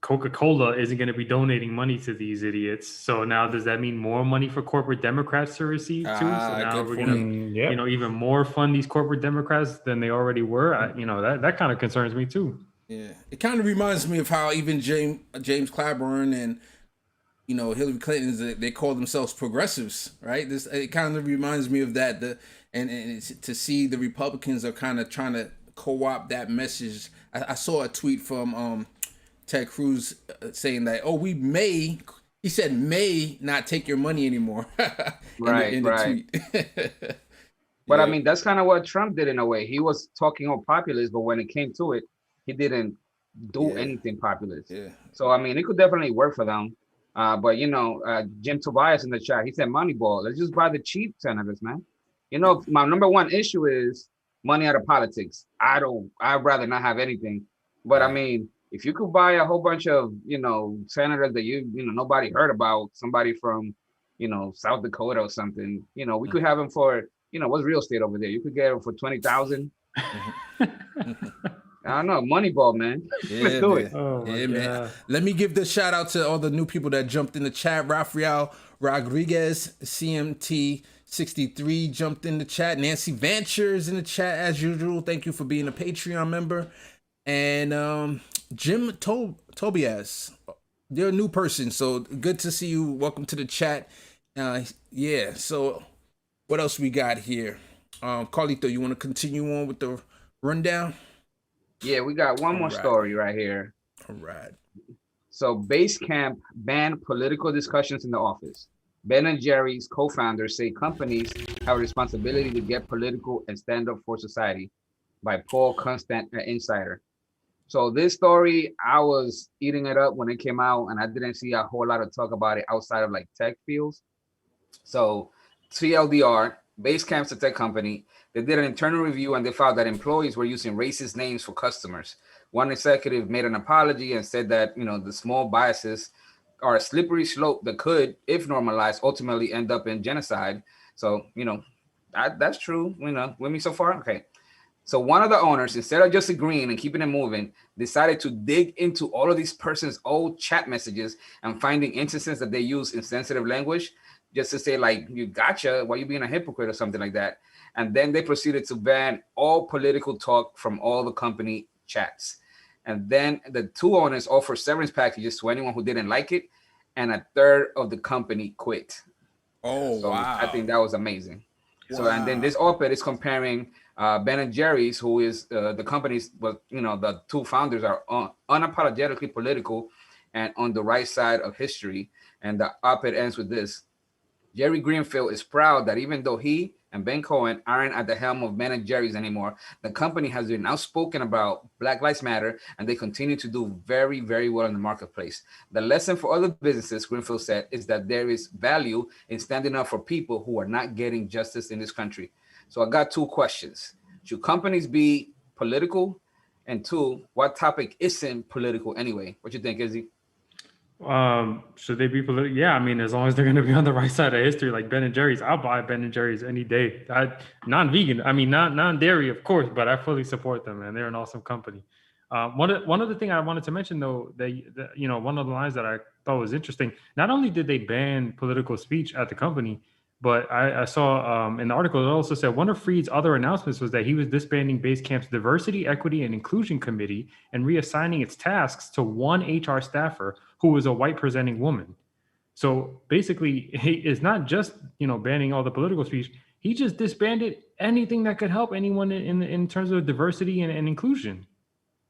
Coca-Cola isn't going to be donating money to these idiots? So now does that mean more money for corporate Democrats to receive too? So now we're going to, even more fund these corporate Democrats than they already were. That kind of concerns me too. Yeah, it kind of reminds me of how even James Clyburn and Hillary Clinton, they call themselves progressives, right? It kind of reminds me of that. And to see the Republicans are kind of trying to co-opt that message. I saw a tweet from Ted Cruz saying that, he said may not take your money anymore. in the tweet. But I mean, that's kind of what Trump did in a way. He was talking all populist, but when it came to it, he didn't do anything populist. Yeah. So I mean, it could definitely work for them. But Jim Tobias in the chat, he said Moneyball. Let's just buy the cheap senators, man. My number one issue is money out of politics. I'd rather not have anything. But I mean, if you could buy a whole bunch of, senators that nobody heard about, somebody from, South Dakota or something, we could have them for, what's real estate over there? You could get them for 20,000. I don't know, Moneyball, man. Let's do it. Oh, yeah, man. Let me give the shout out to all the new people that jumped in the chat. Rafael Rodriguez, CMT63 jumped in the chat. Nancy Vancher is in the chat as usual. Thank you for being a Patreon member. And Jim Tobias, you're a new person, so good to see you. Welcome to the chat. So what else we got here? Carlito, you want to continue on with the rundown? Yeah, we got one more story right here. All right. So Basecamp banned political discussions in the office. Ben & Jerry's co-founders say companies have a responsibility to get political and stand up for society, by Paul Constant at Insider. So this story, I was eating it up when it came out, and I didn't see a whole lot of talk about it outside of like tech fields. So TLDR, Basecamp's a tech company. They did an internal review and they found that employees were using racist names for customers. One executive made an apology and said that, the small biases are a slippery slope that could, if normalized, ultimately end up in genocide. So, that's true, with me so far. Okay. So one of the owners, instead of just agreeing and keeping it moving, decided to dig into all of these persons' old chat messages and finding instances that they use insensitive language, just to say, like, you gotcha, why you being a hypocrite or something like that. And then they proceeded to ban all political talk from all the company chats. And then the two owners offered severance packages to anyone who didn't like it, and a third of the company quit. So wow. I think that was amazing. Wow. So, and then this op-ed is comparing Ben & Jerry's, who is the company's, but the two founders are unapologetically political and on the right side of history. And the op-ed ends with this: Jerry Greenfield is proud that even though he and Ben Cohen aren't at the helm of Ben & Jerry's anymore, the company has been outspoken about Black Lives Matter, and they continue to do very, very well in the marketplace. The lesson for other businesses, Greenfield said, is that there is value in standing up for people who are not getting justice in this country. So I got two questions. Should companies be political? And two, what topic isn't political anyway? What you think, Izzy? Should they be political? Yeah, I mean, as long as they're going to be on the right side of history, like Ben & Jerry's, I'll buy Ben & Jerry's any day. Non-vegan, I mean, non-dairy, of course, but I fully support them, and they're an awesome company. One other thing I wanted to mention, though, one of the lines that I thought was interesting, not only did they ban political speech at the company, but I saw in the article, it also said one of Freed's other announcements was that he was disbanding Basecamp's Diversity, Equity, and Inclusion Committee and reassigning its tasks to one HR staffer who was a white presenting woman. So basically, he is not just, banning all the political speech. He just disbanded anything that could help anyone in terms of diversity and inclusion.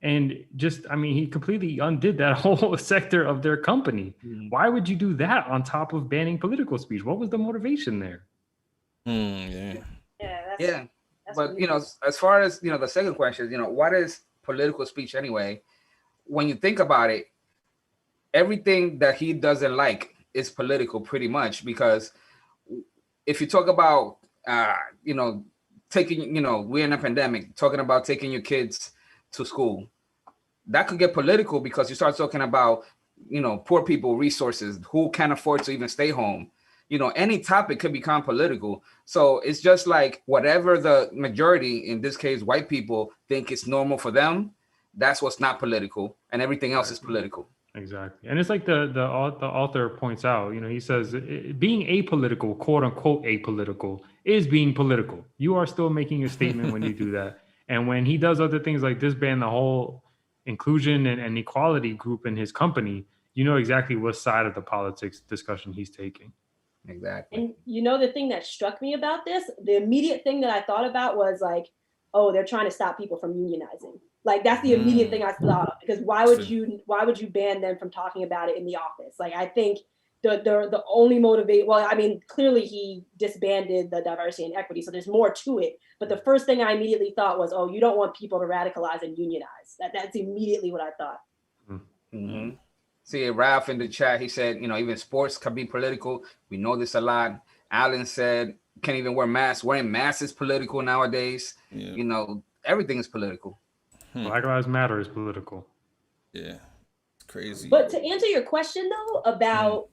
And he completely undid that whole sector of their company. Why would you do that on top of banning political speech? What was the motivation there? Yeah. That's but really you know, as far as the second question is, what is political speech anyway? When you think about it, everything that he doesn't like is political, pretty much, because if you talk about taking, we're in a pandemic, talking about taking your kids to school, that could get political because you start talking about poor people, resources, who can't afford to even stay home. Any topic could become political. So it's just like whatever the majority, in this case white people, think it's normal for them, that's what's not political, and everything else is political. Exactly. And it's like the author points out, he says being apolitical, quote unquote apolitical, is being political. You are still making a statement when you do that. And when he does other things like disband the whole inclusion and equality group in his company, you know exactly what side of the politics discussion he's taking. Exactly. And the thing that struck me about this, the immediate thing that I thought about was like, oh, they're trying to stop people from unionizing. Like that's the immediate thing I thought of, because why would you ban them from talking about it in the office? Like I think the only clearly he disbanded the diversity and equity, so there's more to it. But the first thing I immediately thought was, oh, you don't want people to radicalize and unionize. That's immediately what I thought. Mm-hmm. See, Ralph in the chat, he said, even sports can be political. We know this a lot. Alan said, can't even wear masks. Wearing masks is political nowadays. Yeah. Everything is political. Black Lives Matter is political. Yeah, it's crazy. But to answer your question though about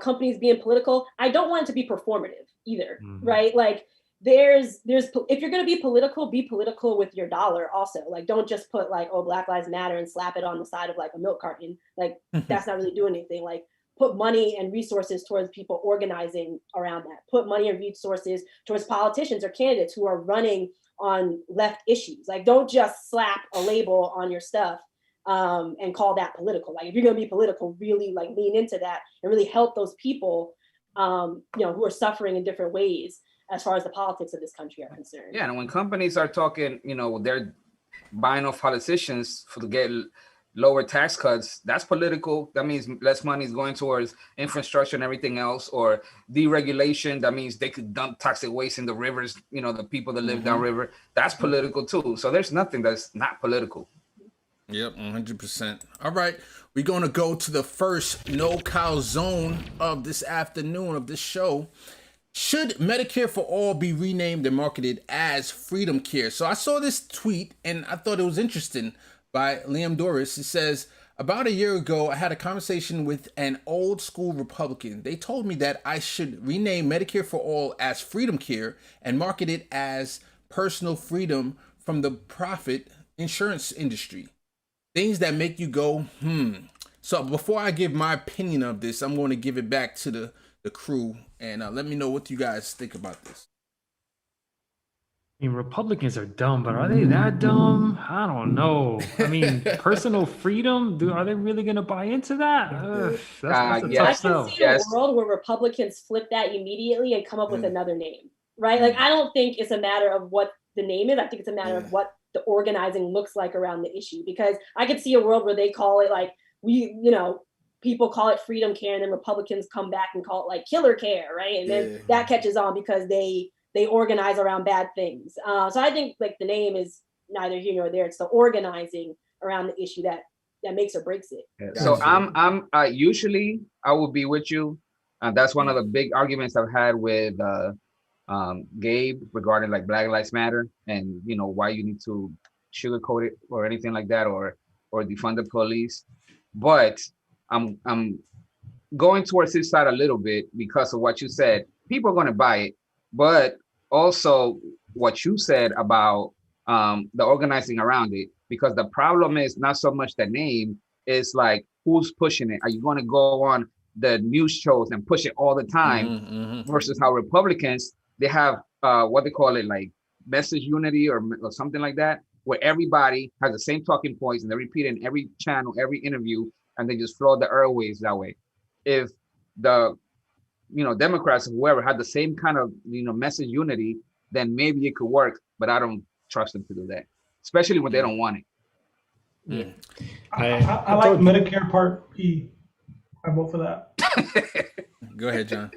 companies being political, I don't want it to be performative either, right? Like there's if you're going to be political with your dollar also. Like don't just put like, oh, Black Lives Matter and slap it on the side of like a milk carton. Like that's not really doing anything. Like put money and resources towards people organizing around that. Put money and resources towards politicians or candidates who are running on left issues. Like don't just slap a label on your stuff and call that political. Like if you're going to be political, really like lean into that and really help those people who are suffering in different ways as far as the politics of this country are concerned. Yeah, and when companies are talking, they're buying off politicians to get lower tax cuts, that's political. That means less money is going towards infrastructure and everything else, or deregulation. That means they could dump toxic waste in the rivers, the people that live downriver. That's political too. So there's nothing that's not political. Yep, 100%. All right, we're going to go to the first no-cow zone of this afternoon of this show. Should Medicare for All be renamed and marketed as Freedom Care? So I saw this tweet and I thought it was interesting by Liam Doris. It says, about a year ago, I had a conversation with an old school Republican. They told me that I should rename Medicare for All as Freedom Care and market it as personal freedom from the profit insurance industry. Things that make you go, So before I give my opinion of this, I'm going to give it back to the crew and let me know what you guys think about this. I mean, Republicans are dumb, but are they that dumb? I don't know. I mean, personal freedom, are they really going to buy into that? That's a tough sell. I can see a world where Republicans flip that immediately and come up with another name, right? Like, I don't think it's a matter of what the name is. I think it's a matter of what the organizing looks like around the issue, because I could see a world where they call it like, people call it Freedom Care, and then Republicans come back and call it like Killer Care, right? And then that catches on because they organize around bad things. So I think like the name is neither here nor there. It's the organizing around the issue that makes or breaks it. So I'm usually I will be with you. That's one of the big arguments I've had with Gabe regarding like Black Lives Matter and why you need to sugarcoat it or anything like that or defund the police. But I'm going towards his side a little bit because of what you said. People are going to buy it, but also what you said about the organizing around it, because the problem is not so much the name, it's like who's pushing it. Are you going to go on the news shows and push it all the time versus how Republicans, they have what they call it, like message unity or something like that, where everybody has the same talking points and they repeat in every channel, every interview, and they just flood the airwaves that way. If the Democrats or whoever had the same kind of message unity, then maybe it could work, but I don't trust them to do that, especially when they don't want it. I like Medicare Part B. I vote for that. Go ahead, John.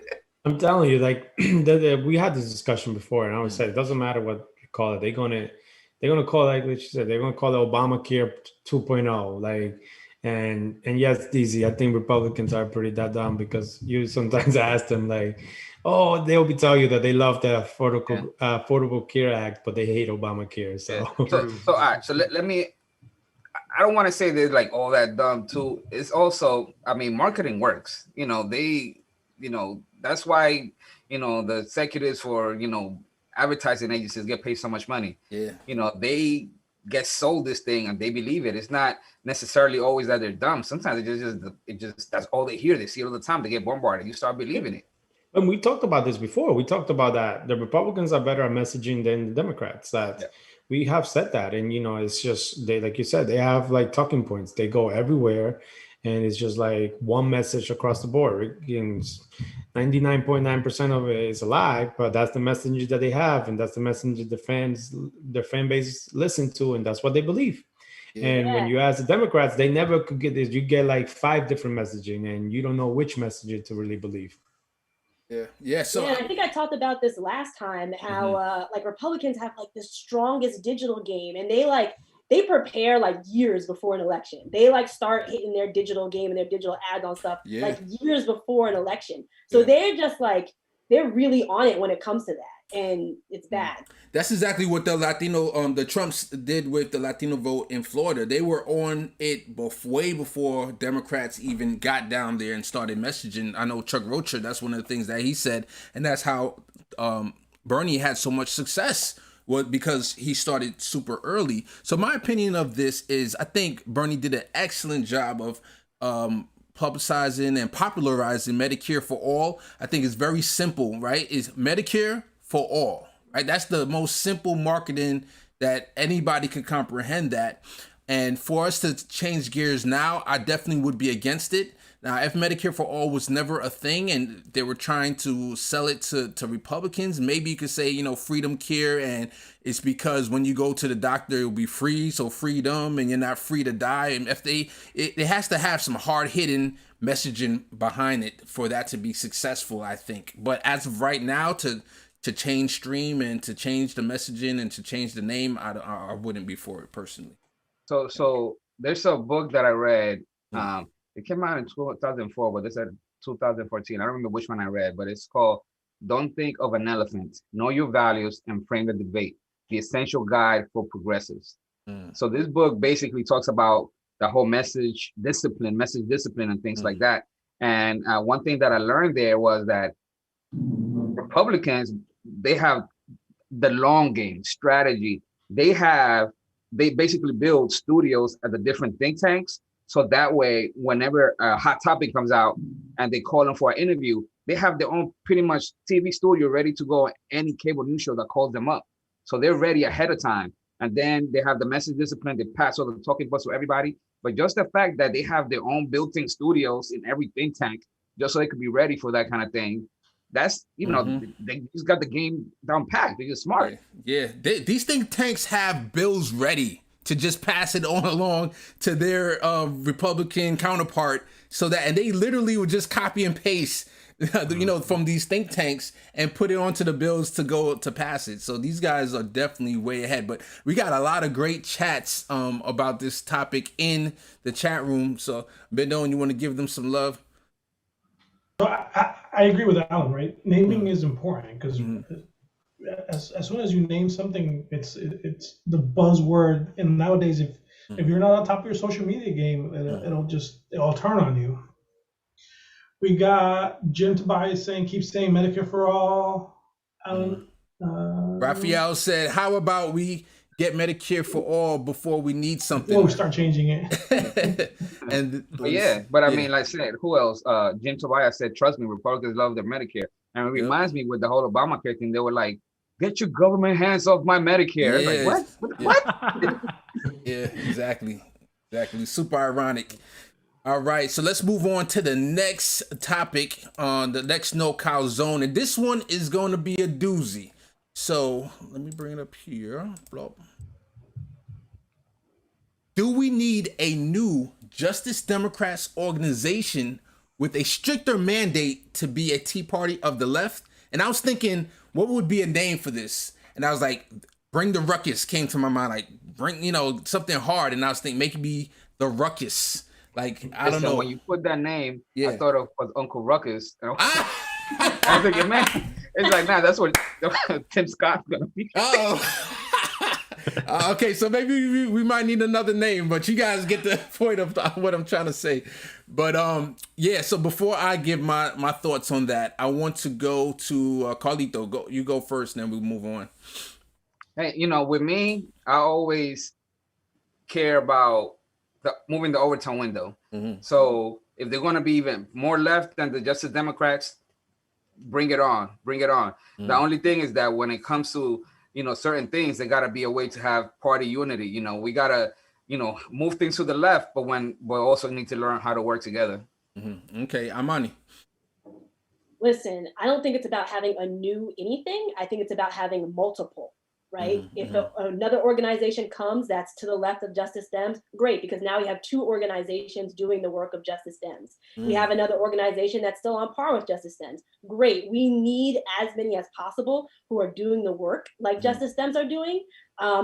I'm telling you, like we had this discussion before, and I always said it doesn't matter what you call it. They're gonna call, like what you said, they're gonna call it Obamacare 2.0. Like, and yes, DZ, I think Republicans are pretty that dumb, because you sometimes ask them like, oh, they'll be telling you that they love the Affordable Care Act, but they hate Obamacare. So, all right. So let me. I don't want to say they're like all that dumb too. It's also, I mean, marketing works. That's why, the executives for, advertising agencies get paid so much money. Yeah. They get sold this thing and they believe it. It's not necessarily always that they're dumb. Sometimes it just that's all they hear. They see it all the time. They get bombarded. You start believing it. And we talked about this before. We talked about that the Republicans are better at messaging than the Democrats. We have said that, and it's just they, like you said, they have like talking points. They go everywhere, and it's just like one message across the board. 99.9% of it is a lie, but that's the message that they have, and that's the message that their fan base listen to, and that's what they believe. Yeah. And when you ask the Democrats, they never could get this. You get like 5 different messaging, and you don't know which message to really believe. Yeah. So I think I talked about this last time, how like Republicans have like the strongest digital game, and they prepare like years before an election. They like start hitting their digital game and their digital ads on stuff like years before an election. So they're just like, they're really on it when it comes to that, and it's bad. That's exactly what the the Trumps did with the Latino vote in Florida. They were on it way before Democrats even got down there and started messaging. I know Chuck Rocher, that's one of the things that he said, and that's how Bernie had so much success, because he started super early. So my opinion of this is, I think Bernie did an excellent job of publicizing and popularizing Medicare for all. I think it's very simple, right? It's Medicare for all. Right, that's the most simple marketing that anybody can comprehend that. And for us to change gears now, I definitely would be against it. Now, if Medicare for all was never a thing and they were trying to sell it to Republicans, maybe you could say, freedom care, and it's because when you go to the doctor, it'll be free. So freedom, and you're not free to die. And if it has to have some hard hitting messaging behind it for that to be successful, I think. But as of right now, to change stream and to change the messaging and to change the name, I wouldn't be for it personally. So there's a book that I read. It came out in 2004, but they said 2014. I don't remember which one I read, but it's called "Don't Think of an Elephant: Know Your Values and Frame the Debate: The Essential Guide for Progressives." So this book basically talks about the whole message discipline, and things like that. And one thing that I learned there was that Republicans, they have the long game strategy. They basically build studios at the different think tanks. So that way, whenever a hot topic comes out and they call them for an interview, they have their own pretty much TV studio ready to go on any cable news show that calls them up. So they're ready ahead of time. And then they have the message discipline. They pass all the talking points to everybody. But just the fact that they have their own built-in studios in every think tank, just so they could be ready for that kind of thing. That's, they just got the game down packed. They're just smart. Yeah. These think tanks have bills ready to just pass it on along to their Republican counterpart, and they literally would just copy and paste, from these think tanks and put it onto the bills to go to pass it. So these guys are definitely way ahead. But we got a lot of great chats about this topic in the chat room. So Bendon, you want to give them some love? So I agree with Alan, right? Naming is important, because as soon as you name something, it's the buzzword. And nowadays, if you're not on top of your social media game, it'll turn on you. We got Jim Tobias keep saying Medicare for all. Alan, Raphael said, how about we get Medicare for all before we need something? Before we start changing it. But I mean, like I said, who else? Jim Tobias said, trust me, Republicans love their Medicare. And it reminds me with the whole Obamacare thing, they were like, get your government hands off my Medicare. Yeah. Like, what? Yeah, exactly. Super ironic. All right, so let's move on to the next topic on the next no-cow zone. And this one is going to be a doozy. So let me bring it up here. Do we need a new Justice Democrats organization with a stricter mandate to be a Tea Party of the left. And I was thinking, what would be a name for this? And I was like, Bring the Ruckus came to my mind, like bring, something hard. And I was thinking maybe the Ruckus. Like, I don't know. When you put that name, yeah. I thought of Uncle Ruckus. I was thinking, man, it's like, nah, that's what Tim Scott's gonna be. Oh. Okay, so maybe we might need another name, but you guys get the point of what I'm trying to say. But yeah, so before I give my thoughts on that, I want to go to Carlito. You go first, and then we move on. Hey, with me, I always care about moving the overtime window. Mm-hmm. So if they're going to be even more left than the Justice Democrats, bring it on. Mm-hmm. The only thing is that when it comes to certain things, there got to be a way to have party unity. We got to, move things to the left, but also need to learn how to work together. Mm-hmm. Okay, Imani. Listen, I don't think it's about having a new anything. I think it's about having multiple, right? Mm-hmm. If another organization comes that's to the left of Justice Dems, great, because now we have two organizations doing the work of Justice Dems. Mm-hmm. We have another organization that's still on par with Justice Dems. Great. We need as many as possible who are doing the work like mm-hmm. Justice Dems are doing,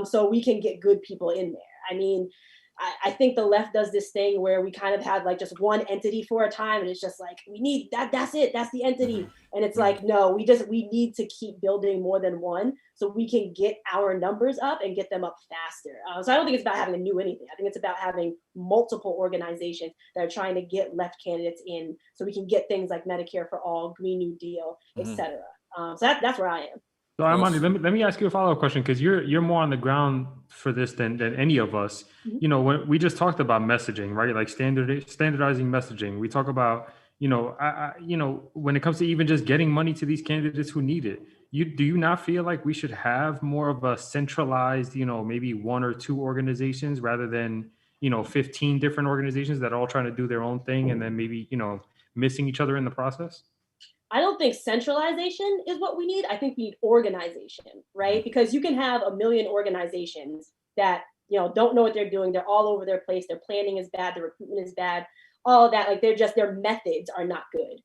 so we can get good people in there. I mean, I think the left does this thing where we kind of have like just one entity for a time, and it's just like, we need that, that's it, that's the entity. And it's like, no, we need to keep building more than one so we can get our numbers up and get them up faster. So I don't think it's about having a new anything. I think it's about having multiple organizations that are trying to get left candidates in so we can get things like Medicare for All, Green New Deal, etc. So that's where I am. So Imani, let me ask you a follow-up question, because you're more on the ground for this than any of us. Mm-hmm. When we just talked about messaging, right? Like standardizing messaging. We talk about, when it comes to even just getting money to these candidates who need it. Do you not feel like we should have more of a centralized, maybe one or two organizations rather than, 15 different organizations that are all trying to do their own thing and then maybe, missing each other in the process? I don't think centralization is what we need. I think we need organization, right? Because you can have a million organizations that, don't know what they're doing. They're all over their place. Their planning is bad. Their recruitment is bad. All of that, like their methods are not good.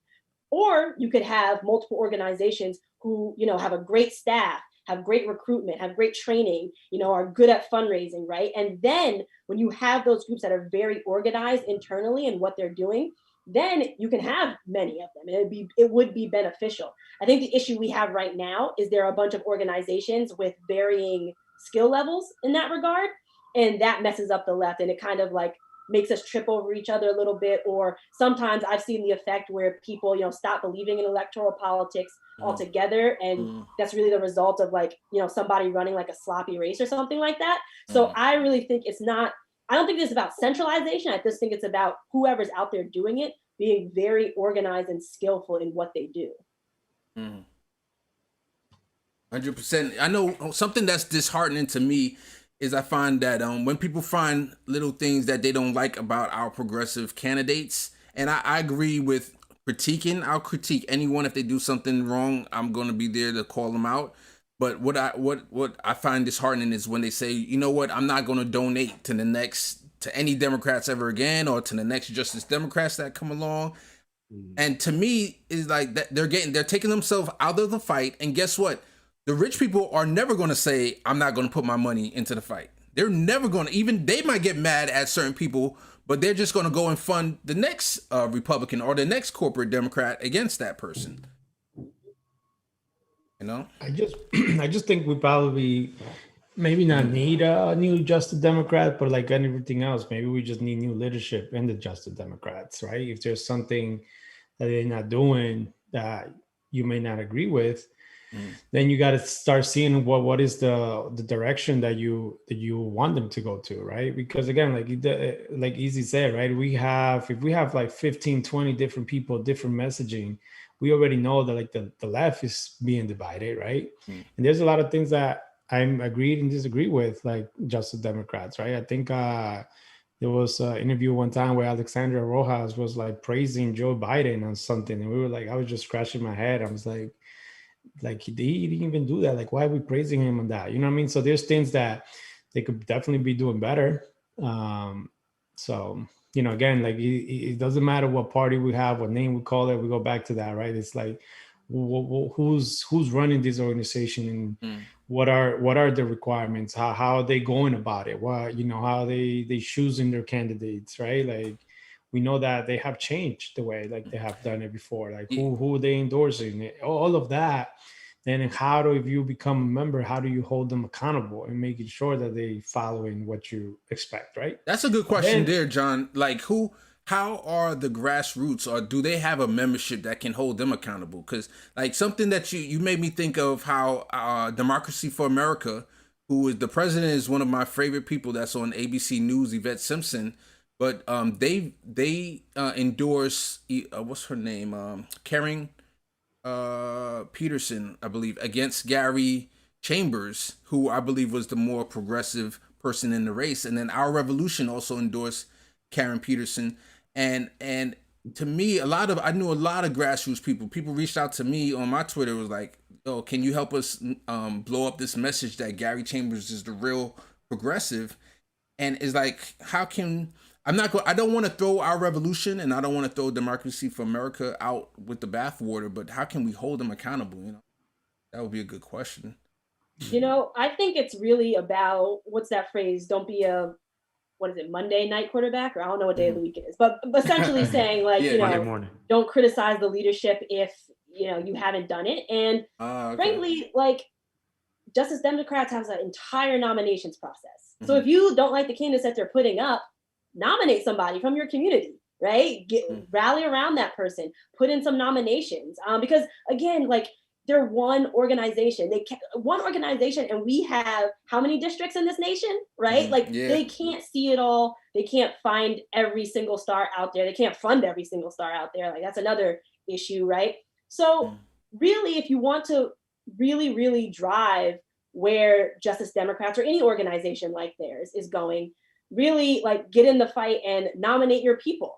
Or you could have multiple organizations who, have a great staff, have great recruitment, have great training, are good at fundraising, right? And then when you have those groups that are very organized internally in what they're doing, then you can have many of them. It would be beneficial. I think the issue we have right now is there are a bunch of organizations with varying skill levels in that regard, and that messes up the left, and it kind of like makes us trip over each other a little bit. Or sometimes I've seen the effect where people, stop believing in electoral politics altogether, and that's really the result of like, somebody running like a sloppy race or something like that. So I really think I don't think it's about centralization. I just think it's about whoever's out there doing it being very organized and skillful in what they do. 100%. I know something that's disheartening to me is I find that when people find little things that they don't like about our progressive candidates, and I agree with critiquing. I'll critique anyone if they do something wrong. I'm going to be there to call them out. But what I find disheartening is when they say, you know what, I'm not going to donate to any Democrats ever again, or to the next Justice Democrats that come along. And to me, is like that they're taking themselves out of the fight. And guess what? The rich people are never going to say, I'm not going to put my money into the fight. They're never going to, even they might get mad at certain people, but they're just going to go and fund the next Republican or the next corporate Democrat against that person. I just think we probably maybe not need a new Justice Democrat, but like everything else, maybe we just need new leadership in the Justice Democrats, right? If there's something that they're not doing that you may not agree with, then you got to start seeing what is the direction that you want them to go to, right? Because again, like Easy said, right, if we have like 15, 20 different people, different messaging, we already know that like the left is being divided, right? And there's a lot of things that I'm agreed and disagree with, like Justice Democrats, right? I think there was an interview one time where Alexandria Rojas was like praising Joe Biden on something, and we were like, I was just scratching my head. I was like he didn't even do that. Like, why are we praising him on that? You know what I mean? So there's things that they could definitely be doing better. So you know, again, like it doesn't matter what party we have, what name we call it, we go back to that, right? It's like who's running this organization, and what are the requirements? How are they going about it? What, you know, how are they choosing their candidates, right? Like we know that they have changed the way like they have done it before, like who are they endorsing, all of that. And how do, if you become a member, how do you hold them accountable and making sure that they following what you expect, right? That's a good question there, John. Like how are the grassroots, or do they have a membership that can hold them accountable? Because like something that you made me think of how Democracy for America, who is the president, is one of my favorite people that's on ABC News, Yvette Simpson. But they endorse what's her name, Karen Peterson, I believe, against Gary Chambers, who I believe was the more progressive person in the race. And then Our Revolution also endorsed Karen Peterson. And to me, I knew a lot of grassroots people reached out to me on my Twitter, was like, oh, can you help us blow up this message that Gary Chambers is the real progressive? And it's like, how can I don't want to throw Our Revolution, and I don't want to throw Democracy for America out with the bathwater, but how can we hold them accountable? You know, that would be a good question. You know, I think it's really about, what's that phrase? Don't be a, what is it, Monday night quarterback? Or I don't know what day of the week it is, but essentially saying like, you know, don't criticize the leadership if, you know, you haven't done it. And frankly, like, Justice Democrats have an entire nominations process. So if you don't like the candidates that they're putting up, nominate somebody from your community, right? Rally around that person, put in some nominations. Because again, like, they're one organization. One organization, and we have how many districts in this nation, right? Like they can't see it all. They can't find every single star out there. They can't fund every single star out there. Like that's another issue, right? So really, if you want to really, really drive where Justice Democrats or any organization like theirs is going, really like get in the fight and nominate your people.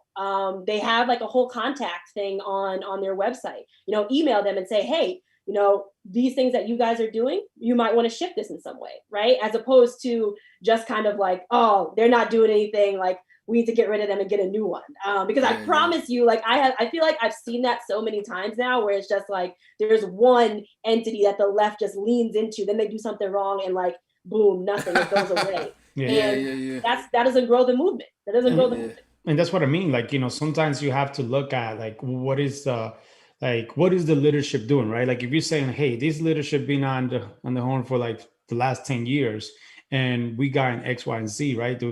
They have like a whole contact thing on their website. You know, email them and say, hey, you know, these things that you guys are doing, you might want to shift this in some way, right? As opposed to just kind of like, oh, they're not doing anything, like we need to get rid of them and get a new one. Because I promise you, like I feel like I've seen that so many times now, where it's just like there's one entity that the left just leans into, then they do something wrong and like boom, nothing, it goes away. That doesn't grow the movement. That doesn't grow the movement. And that's what I mean. Like, you know, sometimes you have to look at like what is the leadership doing, right? Like if you're saying, hey, this leadership been on the horn for like the last 10 years and we got an X, Y, and Z, right?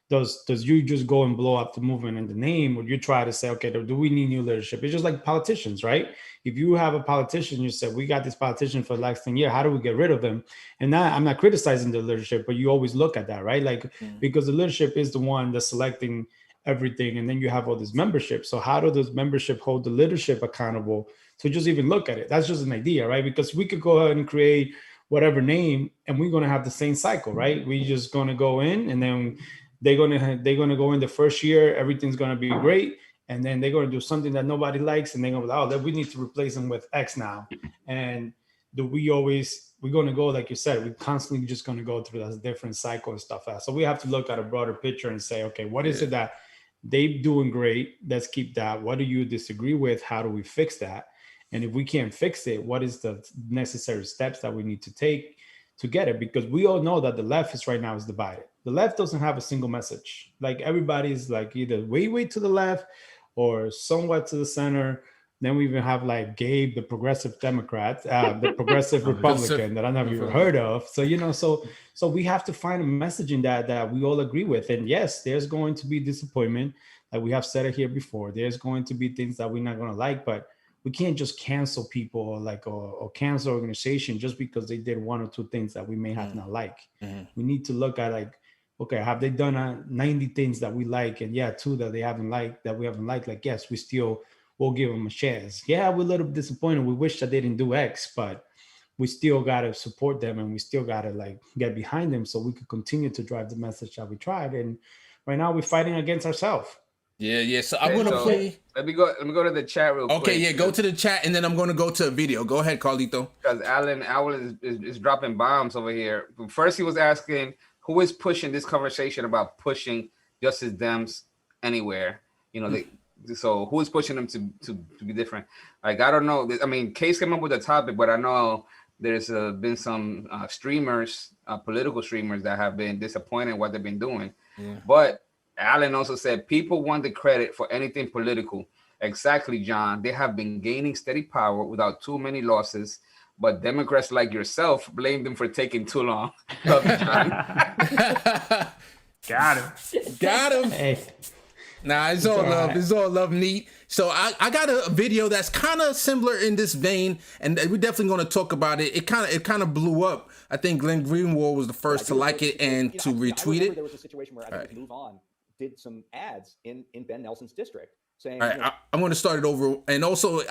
Does you just go and blow up the movement in the name, or you try to say, okay, do we need new leadership? It's just like politicians, right? If you have a politician, you say, we got this politician for the last 10 years, how do we get rid of them? And now I'm not criticizing the leadership, but you always look at that, right? Like, because the leadership is the one that's selecting everything, and then you have all this membership. So how do those membership hold the leadership accountable to just even look at it? That's just an idea, right? Because we could go ahead and create whatever name, and we're going to have the same cycle, right? We're just going to go in, and then they're going to go in the first year, everything's going to be great, and then they're going to do something that nobody likes, and they're going to be like, oh, we need to replace them with X now. And we're going to go, like you said, we're constantly just going to go through that different cycle and stuff. So we have to look at a broader picture and say, okay, what is it that they're doing great? Let's keep that. What do you disagree with? How do we fix that? And if we can't fix it, what is the necessary steps that we need to take to get it? Because we all know that the left is right now is divided. The left doesn't have a single message. Like everybody's like either way to the left or somewhat to the center. Then we even have like Gabe, the progressive Democrat, the progressive Republican that I never even heard of. So, you know, so we have to find a messaging that we all agree with. And yes, there's going to be disappointment. Like we have said it here before, there's going to be things that we're not going to like, but we can't just cancel people or cancel organization just because they did one or two things that we may have not like. We need to look at like, okay, have they done 90 things that we like? And yeah, two that we haven't liked. Like, yes, we'll give them a chance. Yeah, we're a little disappointed. We wish that they didn't do X, but we still got to support them, and we still got to like get behind them so we could continue to drive the message that we tried. And right now we're fighting against ourselves. Yeah. So I'm going to play. Let me go to the chat real quick. Okay, yeah, go to the chat, and then I'm going to go to a video. Go ahead, Carlito. Because Alan is dropping bombs over here. First, he was asking, who is pushing this conversation about pushing Justice Dems anywhere. You know, so who is pushing them to be different? Like, I don't know. I mean, Case came up with the topic, but I know there's been some streamers, political streamers that have been disappointed in what they've been doing. Yeah. But Alan also said people want the credit for anything political. Exactly, John. They have been gaining steady power without too many losses, but Democrats like yourself blame them for taking too long. Love you, John. Got him. Got him. Hey. Nah, it's all love. Right. It's all love, neat. So I got a video that's kind of similar in this vein, and we're definitely going to talk about it. It kind of blew up. I think Glenn Greenwald was the first to like it and to retweet it. There was a situation where I think Move On did some ads in Ben Nelson's district saying. All right, I'm going to start it over, and also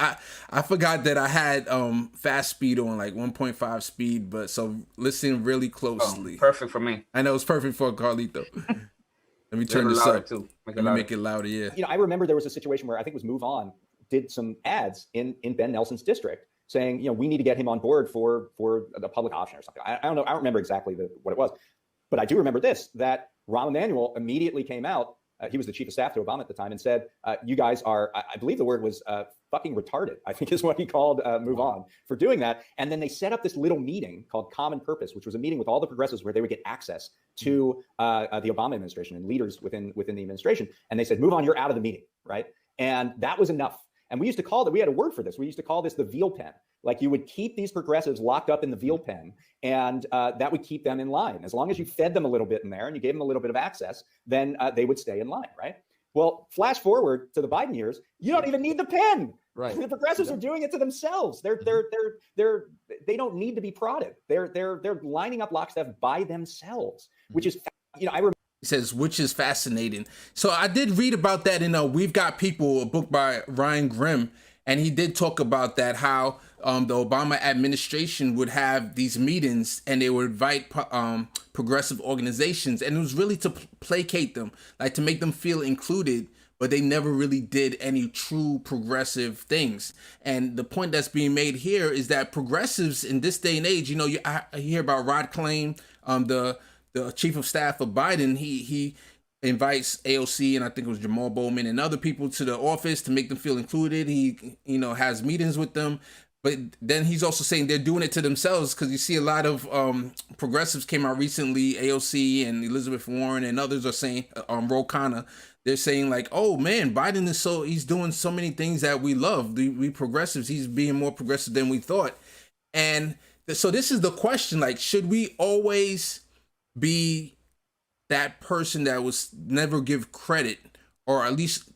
I forgot that I had fast speed on, like 1.5 speed, but so listen really closely. Oh, perfect for me. I know it's perfect for Carlito. Let me turn this up. Too. Let me make it louder, yeah. You know, I remember there was a situation where I think it was Move On did some ads in Ben Nelson's district saying, you know, we need to get him on board for the public option or something. I don't know. I don't remember exactly what it was, but I do remember this, that Rahm Emanuel immediately came out. He was the chief of staff to Obama at the time and said, you guys are, I believe the word was fucking retarded, I think is what he called Move On for doing that. And then they set up this little meeting called Common Purpose, which was a meeting with all the progressives where they would get access to the Obama administration and leaders within the administration. And they said, Move On, you're out of the meeting, right? And that was enough. And we used to call that, we had a word for this. We used to call this the Veal Pen. Like you would keep these progressives locked up in the Veal Pen, and that would keep them in line. As long as you fed them a little bit in there and you gave them a little bit of access, then they would stay in line, right? Well, flash forward to the Biden years, you don't even need the pen. Right. The progressives are doing it to themselves. They don't need to be prodded. They're lining up lockstep by themselves, which is, you know, I remember. He says, which is fascinating. So I did read about that in We've Got People, a book by Ryan Grimm, and he did talk about that, how the Obama administration would have these meetings and they would invite progressive organizations, and it was really to placate them, like to make them feel included, but they never really did any true progressive things. And the point that's being made here is that progressives in this day and age, you know, I hear about Rod Klain, the chief of staff of Biden, he invites AOC and I think it was Jamal Bowman and other people to the office to make them feel included. He, you know, has meetings with them, but then he's also saying they're doing it to themselves, because you see a lot of progressives came out recently, AOC and Elizabeth Warren and others are saying, Ro Khanna, they're saying like, oh man, Biden is he's doing so many things that we love. We progressives, he's being more progressive than we thought. And so this is the question, like, should we always be that person that was never give credit, or at least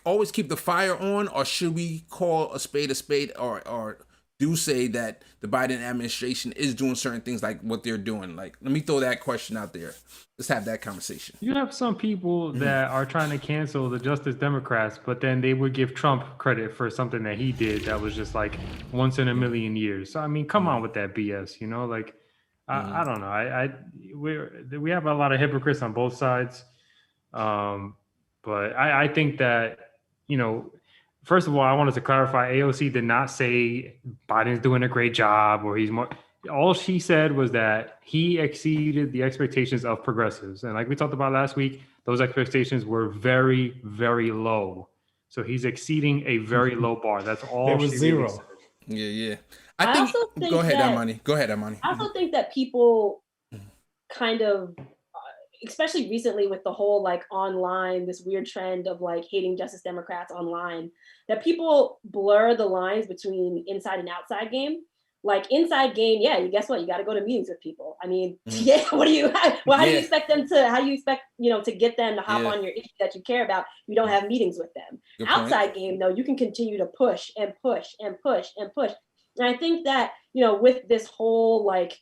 always keep the fire on, or should we call a spade, or do say that the Biden administration is doing certain things like what they're doing? Like, let me throw that question out there. Let's have that conversation. You have some people that are trying to cancel the Justice Democrats, but then they would give Trump credit for something that he did that was just like once in a million years. So I mean, come on with that BS, you know, like. I don't know. We have a lot of hypocrites on both sides, but I think that, you know, first of all, I wanted to clarify: AOC did not say Biden's doing a great job or he's more. All she said was that he exceeded the expectations of progressives, and like we talked about last week, those expectations were very, very low. So he's exceeding a very low bar. That's all. There was zero. Really said. Yeah. I also think go ahead, Imani. I also think that people kind of, especially recently with the whole like online, this weird trend of like hating Justice Democrats online, that people blur the lines between inside and outside game. Like inside game, yeah, guess what? You got to go to meetings with people. I mean, yeah, how do you expect them to, you know, to get them to hop on your issue that you care about? You don't have meetings with them. Good outside point. Game, though, you can continue to push and push and push and push. And I think that, you know, with this whole like,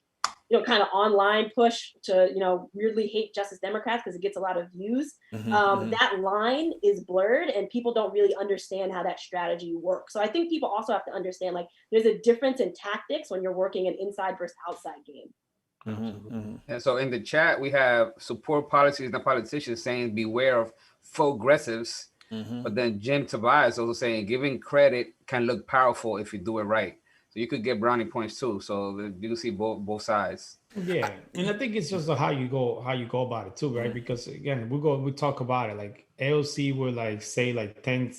you know, kind of online push to, you know, weirdly hate Justice Democrats because it gets a lot of views, that line is blurred and people don't really understand how that strategy works. So I think people also have to understand, like, there's a difference in tactics when you're working an inside versus outside game. And so in the chat, we have support policies and politicians saying beware of progressives. But then Jim Tobias also saying giving credit can look powerful if you do it right. So you could get brownie points too. So you do see both sides. Yeah, and I think it's just how you go about it too, right? Because again, we talk about it like AOC will like say like 10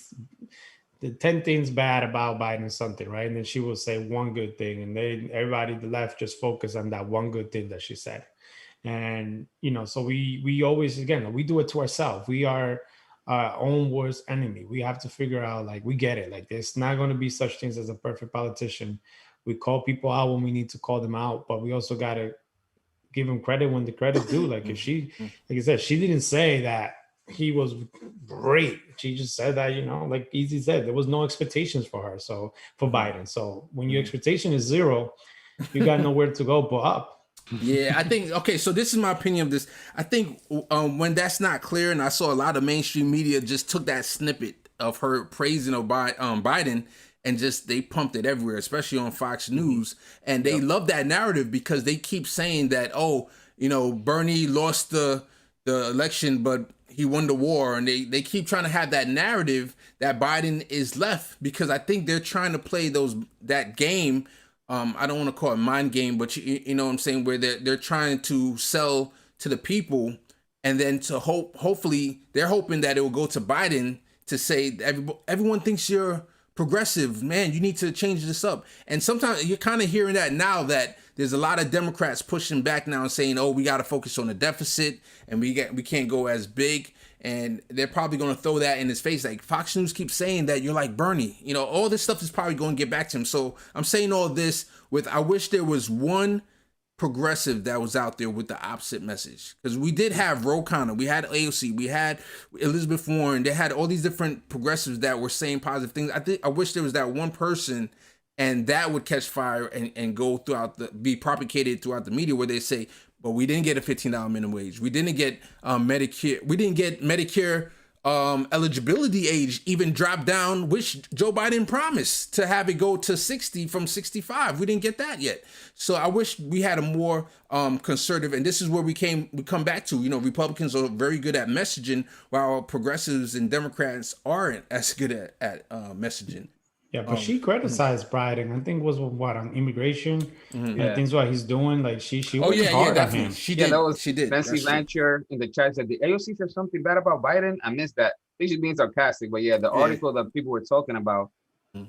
things bad about Biden or something, right? And then she will say one good thing, and then everybody the left just focus on that one good thing that she said. And so we always, again, we do it to ourselves. We are our own worst enemy. We have to figure out, like, we get it, like there's not going to be such things as a perfect politician. We call people out when we need to call them out, but we also got to give him credit when the credit's due. Like if she, like I said, she didn't say that he was great. She just said that, like Easy said, there was no expectations for her. So for Biden. So when your expectation is zero, you got nowhere to go but up. Yeah, I think, okay, so this is my opinion of this. I think when that's not clear, and I saw a lot of mainstream media just took that snippet of her praising of Biden and just they pumped it everywhere, especially on Fox News. And they love that narrative because they keep saying that, Bernie lost the election, but he won the war. And they keep trying to have that narrative that Biden is left, because I think they're trying to play that game. I don't want to call it mind game, but you know what I'm saying, where they're trying to sell to the people, and then to hopefully they're hoping that it will go to Biden to say everyone thinks you're progressive, man, you need to change this up. And sometimes you're kind of hearing that now, that there's a lot of Democrats pushing back now and saying, we got to focus on the deficit and we can't go as big. And they're probably going to throw that in his face. Like Fox News keeps saying that you're like Bernie, all this stuff is probably going to get back to him. So I'm saying all this I wish there was one progressive that was out there with the opposite message, because we did have Ro Khanna, we had AOC, we had Elizabeth Warren, they had all these different progressives that were saying positive things. I wish there was that one person, and that would catch fire and go be propagated throughout the media, where they say, but we didn't get a $15 minimum wage, we didn't get Medicare eligibility age even dropped down, which Joe Biden promised to have it go to 60 from 65. We didn't get that yet. So I wish we had a more conservative, and this is where we come back to, Republicans are very good at messaging, while progressives and Democrats aren't as good at messaging. Yeah, but she criticized Biden. I think was on immigration and things what he's doing. Like she went hard on him. She did. That was she did. Fancy Lancher in the chat said the AOC said something bad about Biden. I missed that. I think she's being sarcastic, but the article that people were talking about,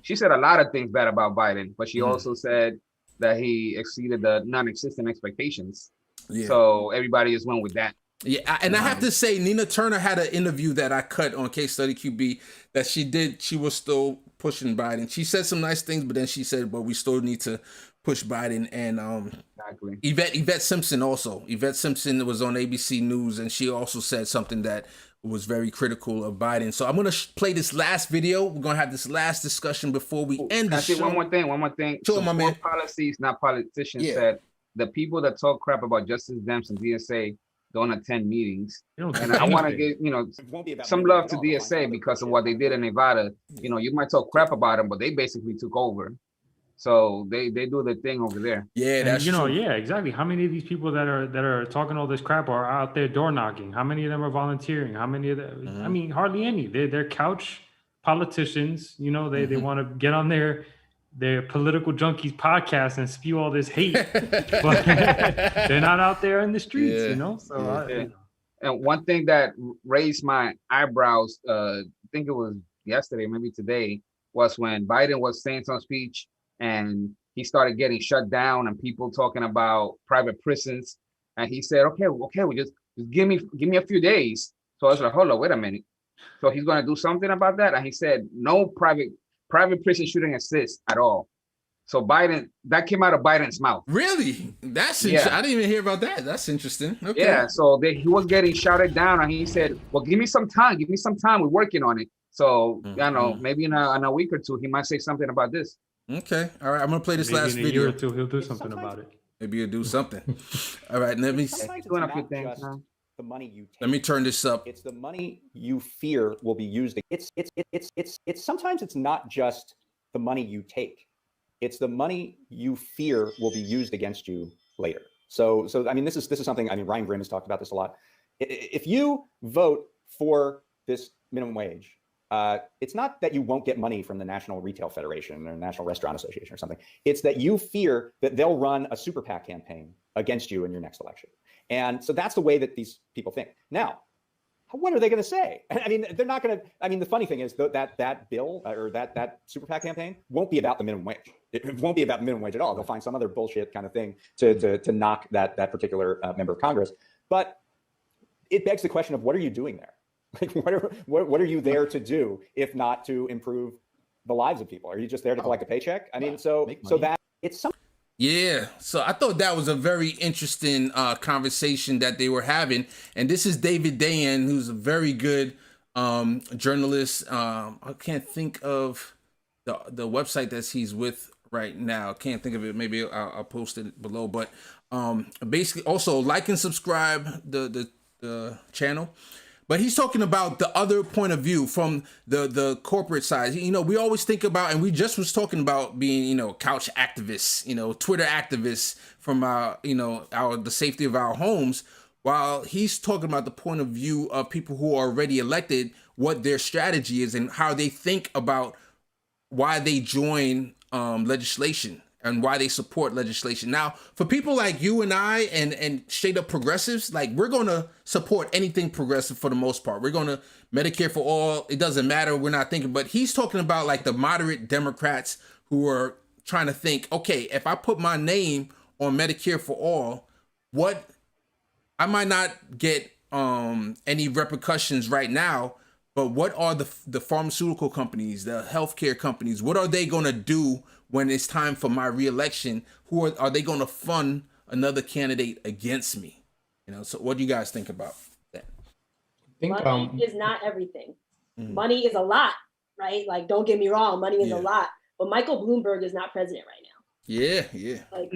she said a lot of things bad about Biden, but she also said that he exceeded the non-existent expectations. Yeah. So everybody just went with that. Yeah, and I have to say, Nina Turner had an interview that I cut on Case Study QB that she did. She was still pushing Biden. She said some nice things, but then she said, "But we still need to push Biden." And exactly. Yvette Simpson also. Yvette Simpson was on ABC News, and she also said something that was very critical of Biden. So I'm gonna play this last video. We're gonna have this last discussion before we end the show. One more thing. Sure, my man. Policies, not politicians, said the people that talk crap about Justice Dems and DSA don't attend meetings. And I want to give some love to DSA because of what they did in Nevada. You might talk crap about them, but they basically took over. So they do their thing over there. Yeah, that's true. Yeah, exactly. How many of these people that are talking all this crap are out there door knocking? How many of them are volunteering? How many of them? I mean, hardly any. They're couch politicians. They want to get on their Political Junkies podcast and spew all this hate, but they're not out there in the streets, So and one thing that raised my eyebrows, I think it was yesterday, maybe today, was when Biden was saying some speech and he started getting shut down and people talking about private prisons, and he said, "Okay, well, just give me a few days." So I was like, "Hold on, wait a minute." So he's going to do something about that, and he said, "No private prison shouldn't exist at all." So that came out of Biden's mouth. Really? That's interesting. I didn't even hear about that. That's interesting. Okay. Yeah. So he was getting shouted down, and he said, "Well, give me some time. We're working on it." So maybe in a week or two, he might say something about this. Okay. All right. I'm gonna play this last video. In a year or two, he'll do something about it. Maybe he'll do something. All right. Let me. Doing a few things now. The money you take. Let me turn this up. It's the money you fear will be used. It's sometimes it's not just the money you take. It's the money you fear will be used against you later. So I mean, this is something. I mean, Ryan Grimm has talked about this a lot. If you vote for this minimum wage, it's not that you won't get money from the National Retail Federation or National Restaurant Association or something. It's that you fear that they'll run a super PAC campaign against you in your next election. And so that's the way that these people think. Now, what are they going to say? I mean, they're not going to. I mean, the funny thing is that bill or that super PAC campaign won't be about the minimum wage. It won't be about the minimum wage at all. They'll find some other bullshit kind of thing to knock that particular member of Congress. But it begs the question of, what are you doing there? Like, what are you there to do if not to improve the lives of people? Are you just there to collect a paycheck? I mean, so that it's something. Yeah, so I thought that was a very interesting conversation that they were having. And this is David Dayen, who's a very good journalist. I can't think of the website that he's with right now. Can't think of it. Maybe I'll post it below. But basically, also like and subscribe the channel. But he's talking about the other point of view from the corporate side. You know, we always think about, and we just was talking about being, you know, couch activists, you know, Twitter activists from our, you know, the safety of our homes, while he's talking about the point of view of people who are already elected, what their strategy is and how they think about why they join legislation and why they support legislation. Now, for people like you and I and straight up progressives, like, we're going to support anything progressive for the most part. We're going to Medicare for all. It doesn't matter. We're not thinking, but he's talking about like the moderate Democrats who are trying to think, okay, if I put my name on Medicare for all, what I might not get any repercussions right now, but what are the pharmaceutical companies, the healthcare companies, what are they going to do when it's time for my reelection? Who are they going to fund another candidate against me? You know, so what do you guys think about that? Money is not everything. Money is a lot, right? Like, don't get me wrong, money is a lot, but Michael Bloomberg is not president right now. Yeah. Like,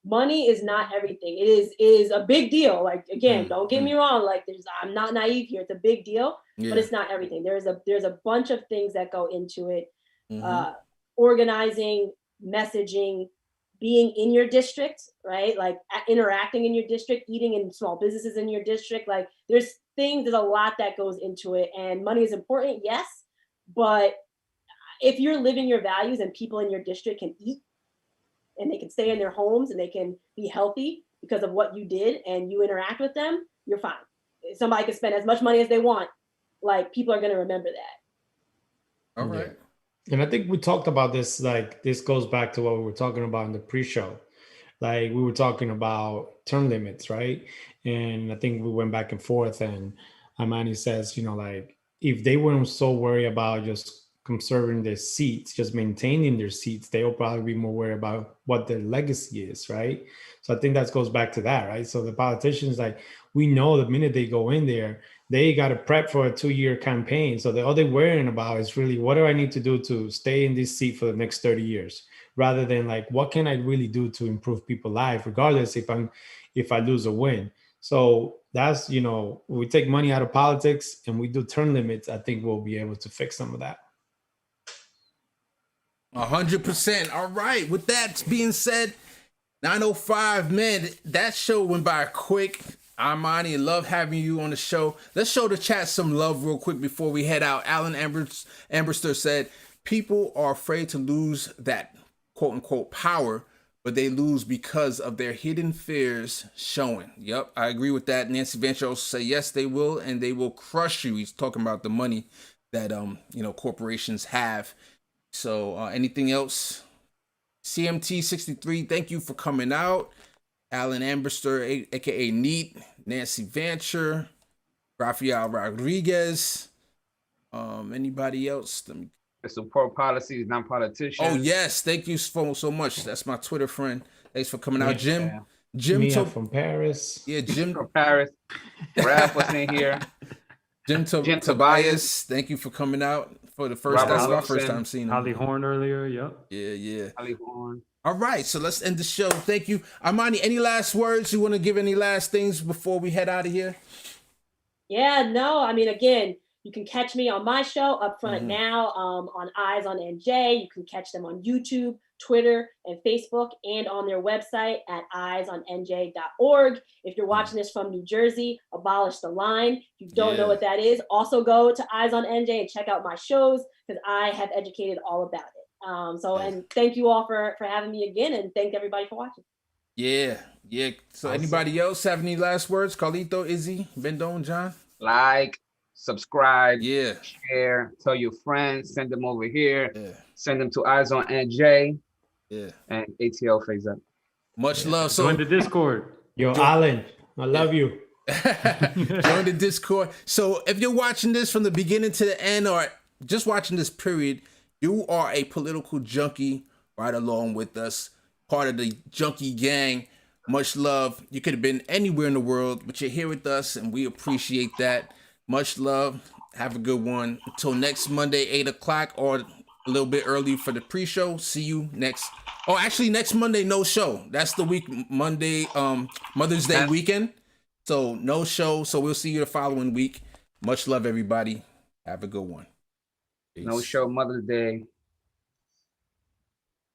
money is not everything. It is a big deal. Like, again, don't get me wrong. Like, I'm not naive here. It's a big deal, but it's not everything. There's a bunch of things that go into it. Organizing, messaging, being in your district, right? Like, interacting in your district, eating in small businesses in your district. Like, there's a lot that goes into it, and money is important, yes, but if you're living your values and people in your district can eat and they can stay in their homes and they can be healthy because of what you did and you interact with them, you're fine. Somebody can spend as much money as they want. Like, people are going to remember that. All right. And I think we talked about this, like, this goes back to what we were talking about in the pre-show. Like, we were talking about term limits, right? And I think we went back and forth, and Imani says, you know, like, if they weren't so worried about just conserving their seats, just maintaining their seats, they'll probably be more worried about what their legacy is, right? So I think that goes back to that, right? So the politicians, like, we know the minute they go in there, they got to prep for a 2-year campaign. So all they're worrying about is really, what do I need to do to stay in this seat for the next 30 years? Rather than like, what can I really do to improve people's life, regardless if I lose or win. So that's, you know, we take money out of politics and we do term limits. I think we'll be able to fix some of that. 100%. All right. With that being said, 9:05, man, that show went by quick. Imani, love having you on the show. Let's show the chat some love real quick before we head out. Alan Amberster said, people are afraid to lose that quote unquote power, but they lose because of their hidden fears showing. Yep, I agree with that. Nancy Venture also said, yes, they will, and they will crush you. He's talking about the money that you know, corporations have. So anything else? CMT63, thank you for coming out. Alan Amberster, aka Neat, Nancy Venture, Rafael Rodriguez. Anybody else? Support policies, non-politicians. Oh yes, thank you so much. That's my Twitter friend. Thanks for coming out, Jim. Yeah. Jim Mia from Paris. Yeah, Jim from Paris. Raph was in here. Jim Tobias, thank you for coming out for the first. That's my first time seeing him. Holly Horn earlier. Yep. Yeah. Holly Horn. All right, so let's end the show. Thank you. Imani, any last words? You want to give any last things before we head out of here? Yeah, no, I mean, again, you can catch me on my show, Upfront Now, on Eyes on NJ. You can catch them on YouTube. Twitter, and Facebook, and on their website at eyesonnj.org. If you're watching this from New Jersey, abolish the line. If you don't know what that is, also go to Eyes on NJ and check out my shows, because I have educated all about it. And thank you all for having me again, and thank everybody for watching. Yeah. So anybody else have any last words? Carlito, Izzy, Bendon, John? Like, subscribe, yeah, share, tell your friends, send them over here, send them to Eyes on NJ, and ATL Phase Up. Much love. So join the Discord. Yo, Alan, I love you. Join the Discord. So if you're watching this from the beginning to the end, or just watching this period, you are a political junkie right along with us, part of the junkie gang. Much love. You could have been anywhere in the world, but you're here with us, and we appreciate that. Much love. Have a good one. Until next Monday, 8 o'clock, or a little bit early for the pre-show. See you next. Oh, actually, next Monday, no show. That's the week, Monday, Mother's Day weekend. So no show. So we'll see you the following week. Much love, everybody. Have a good one. Peace. No show Mother's Day.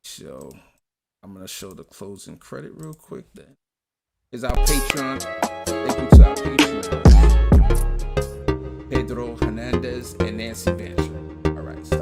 So I'm going to show the closing credit real quick then. Here's our Patreon. Thank you to our Patreon. Pedro Hernandez and Nancy Bancher. All right, stop.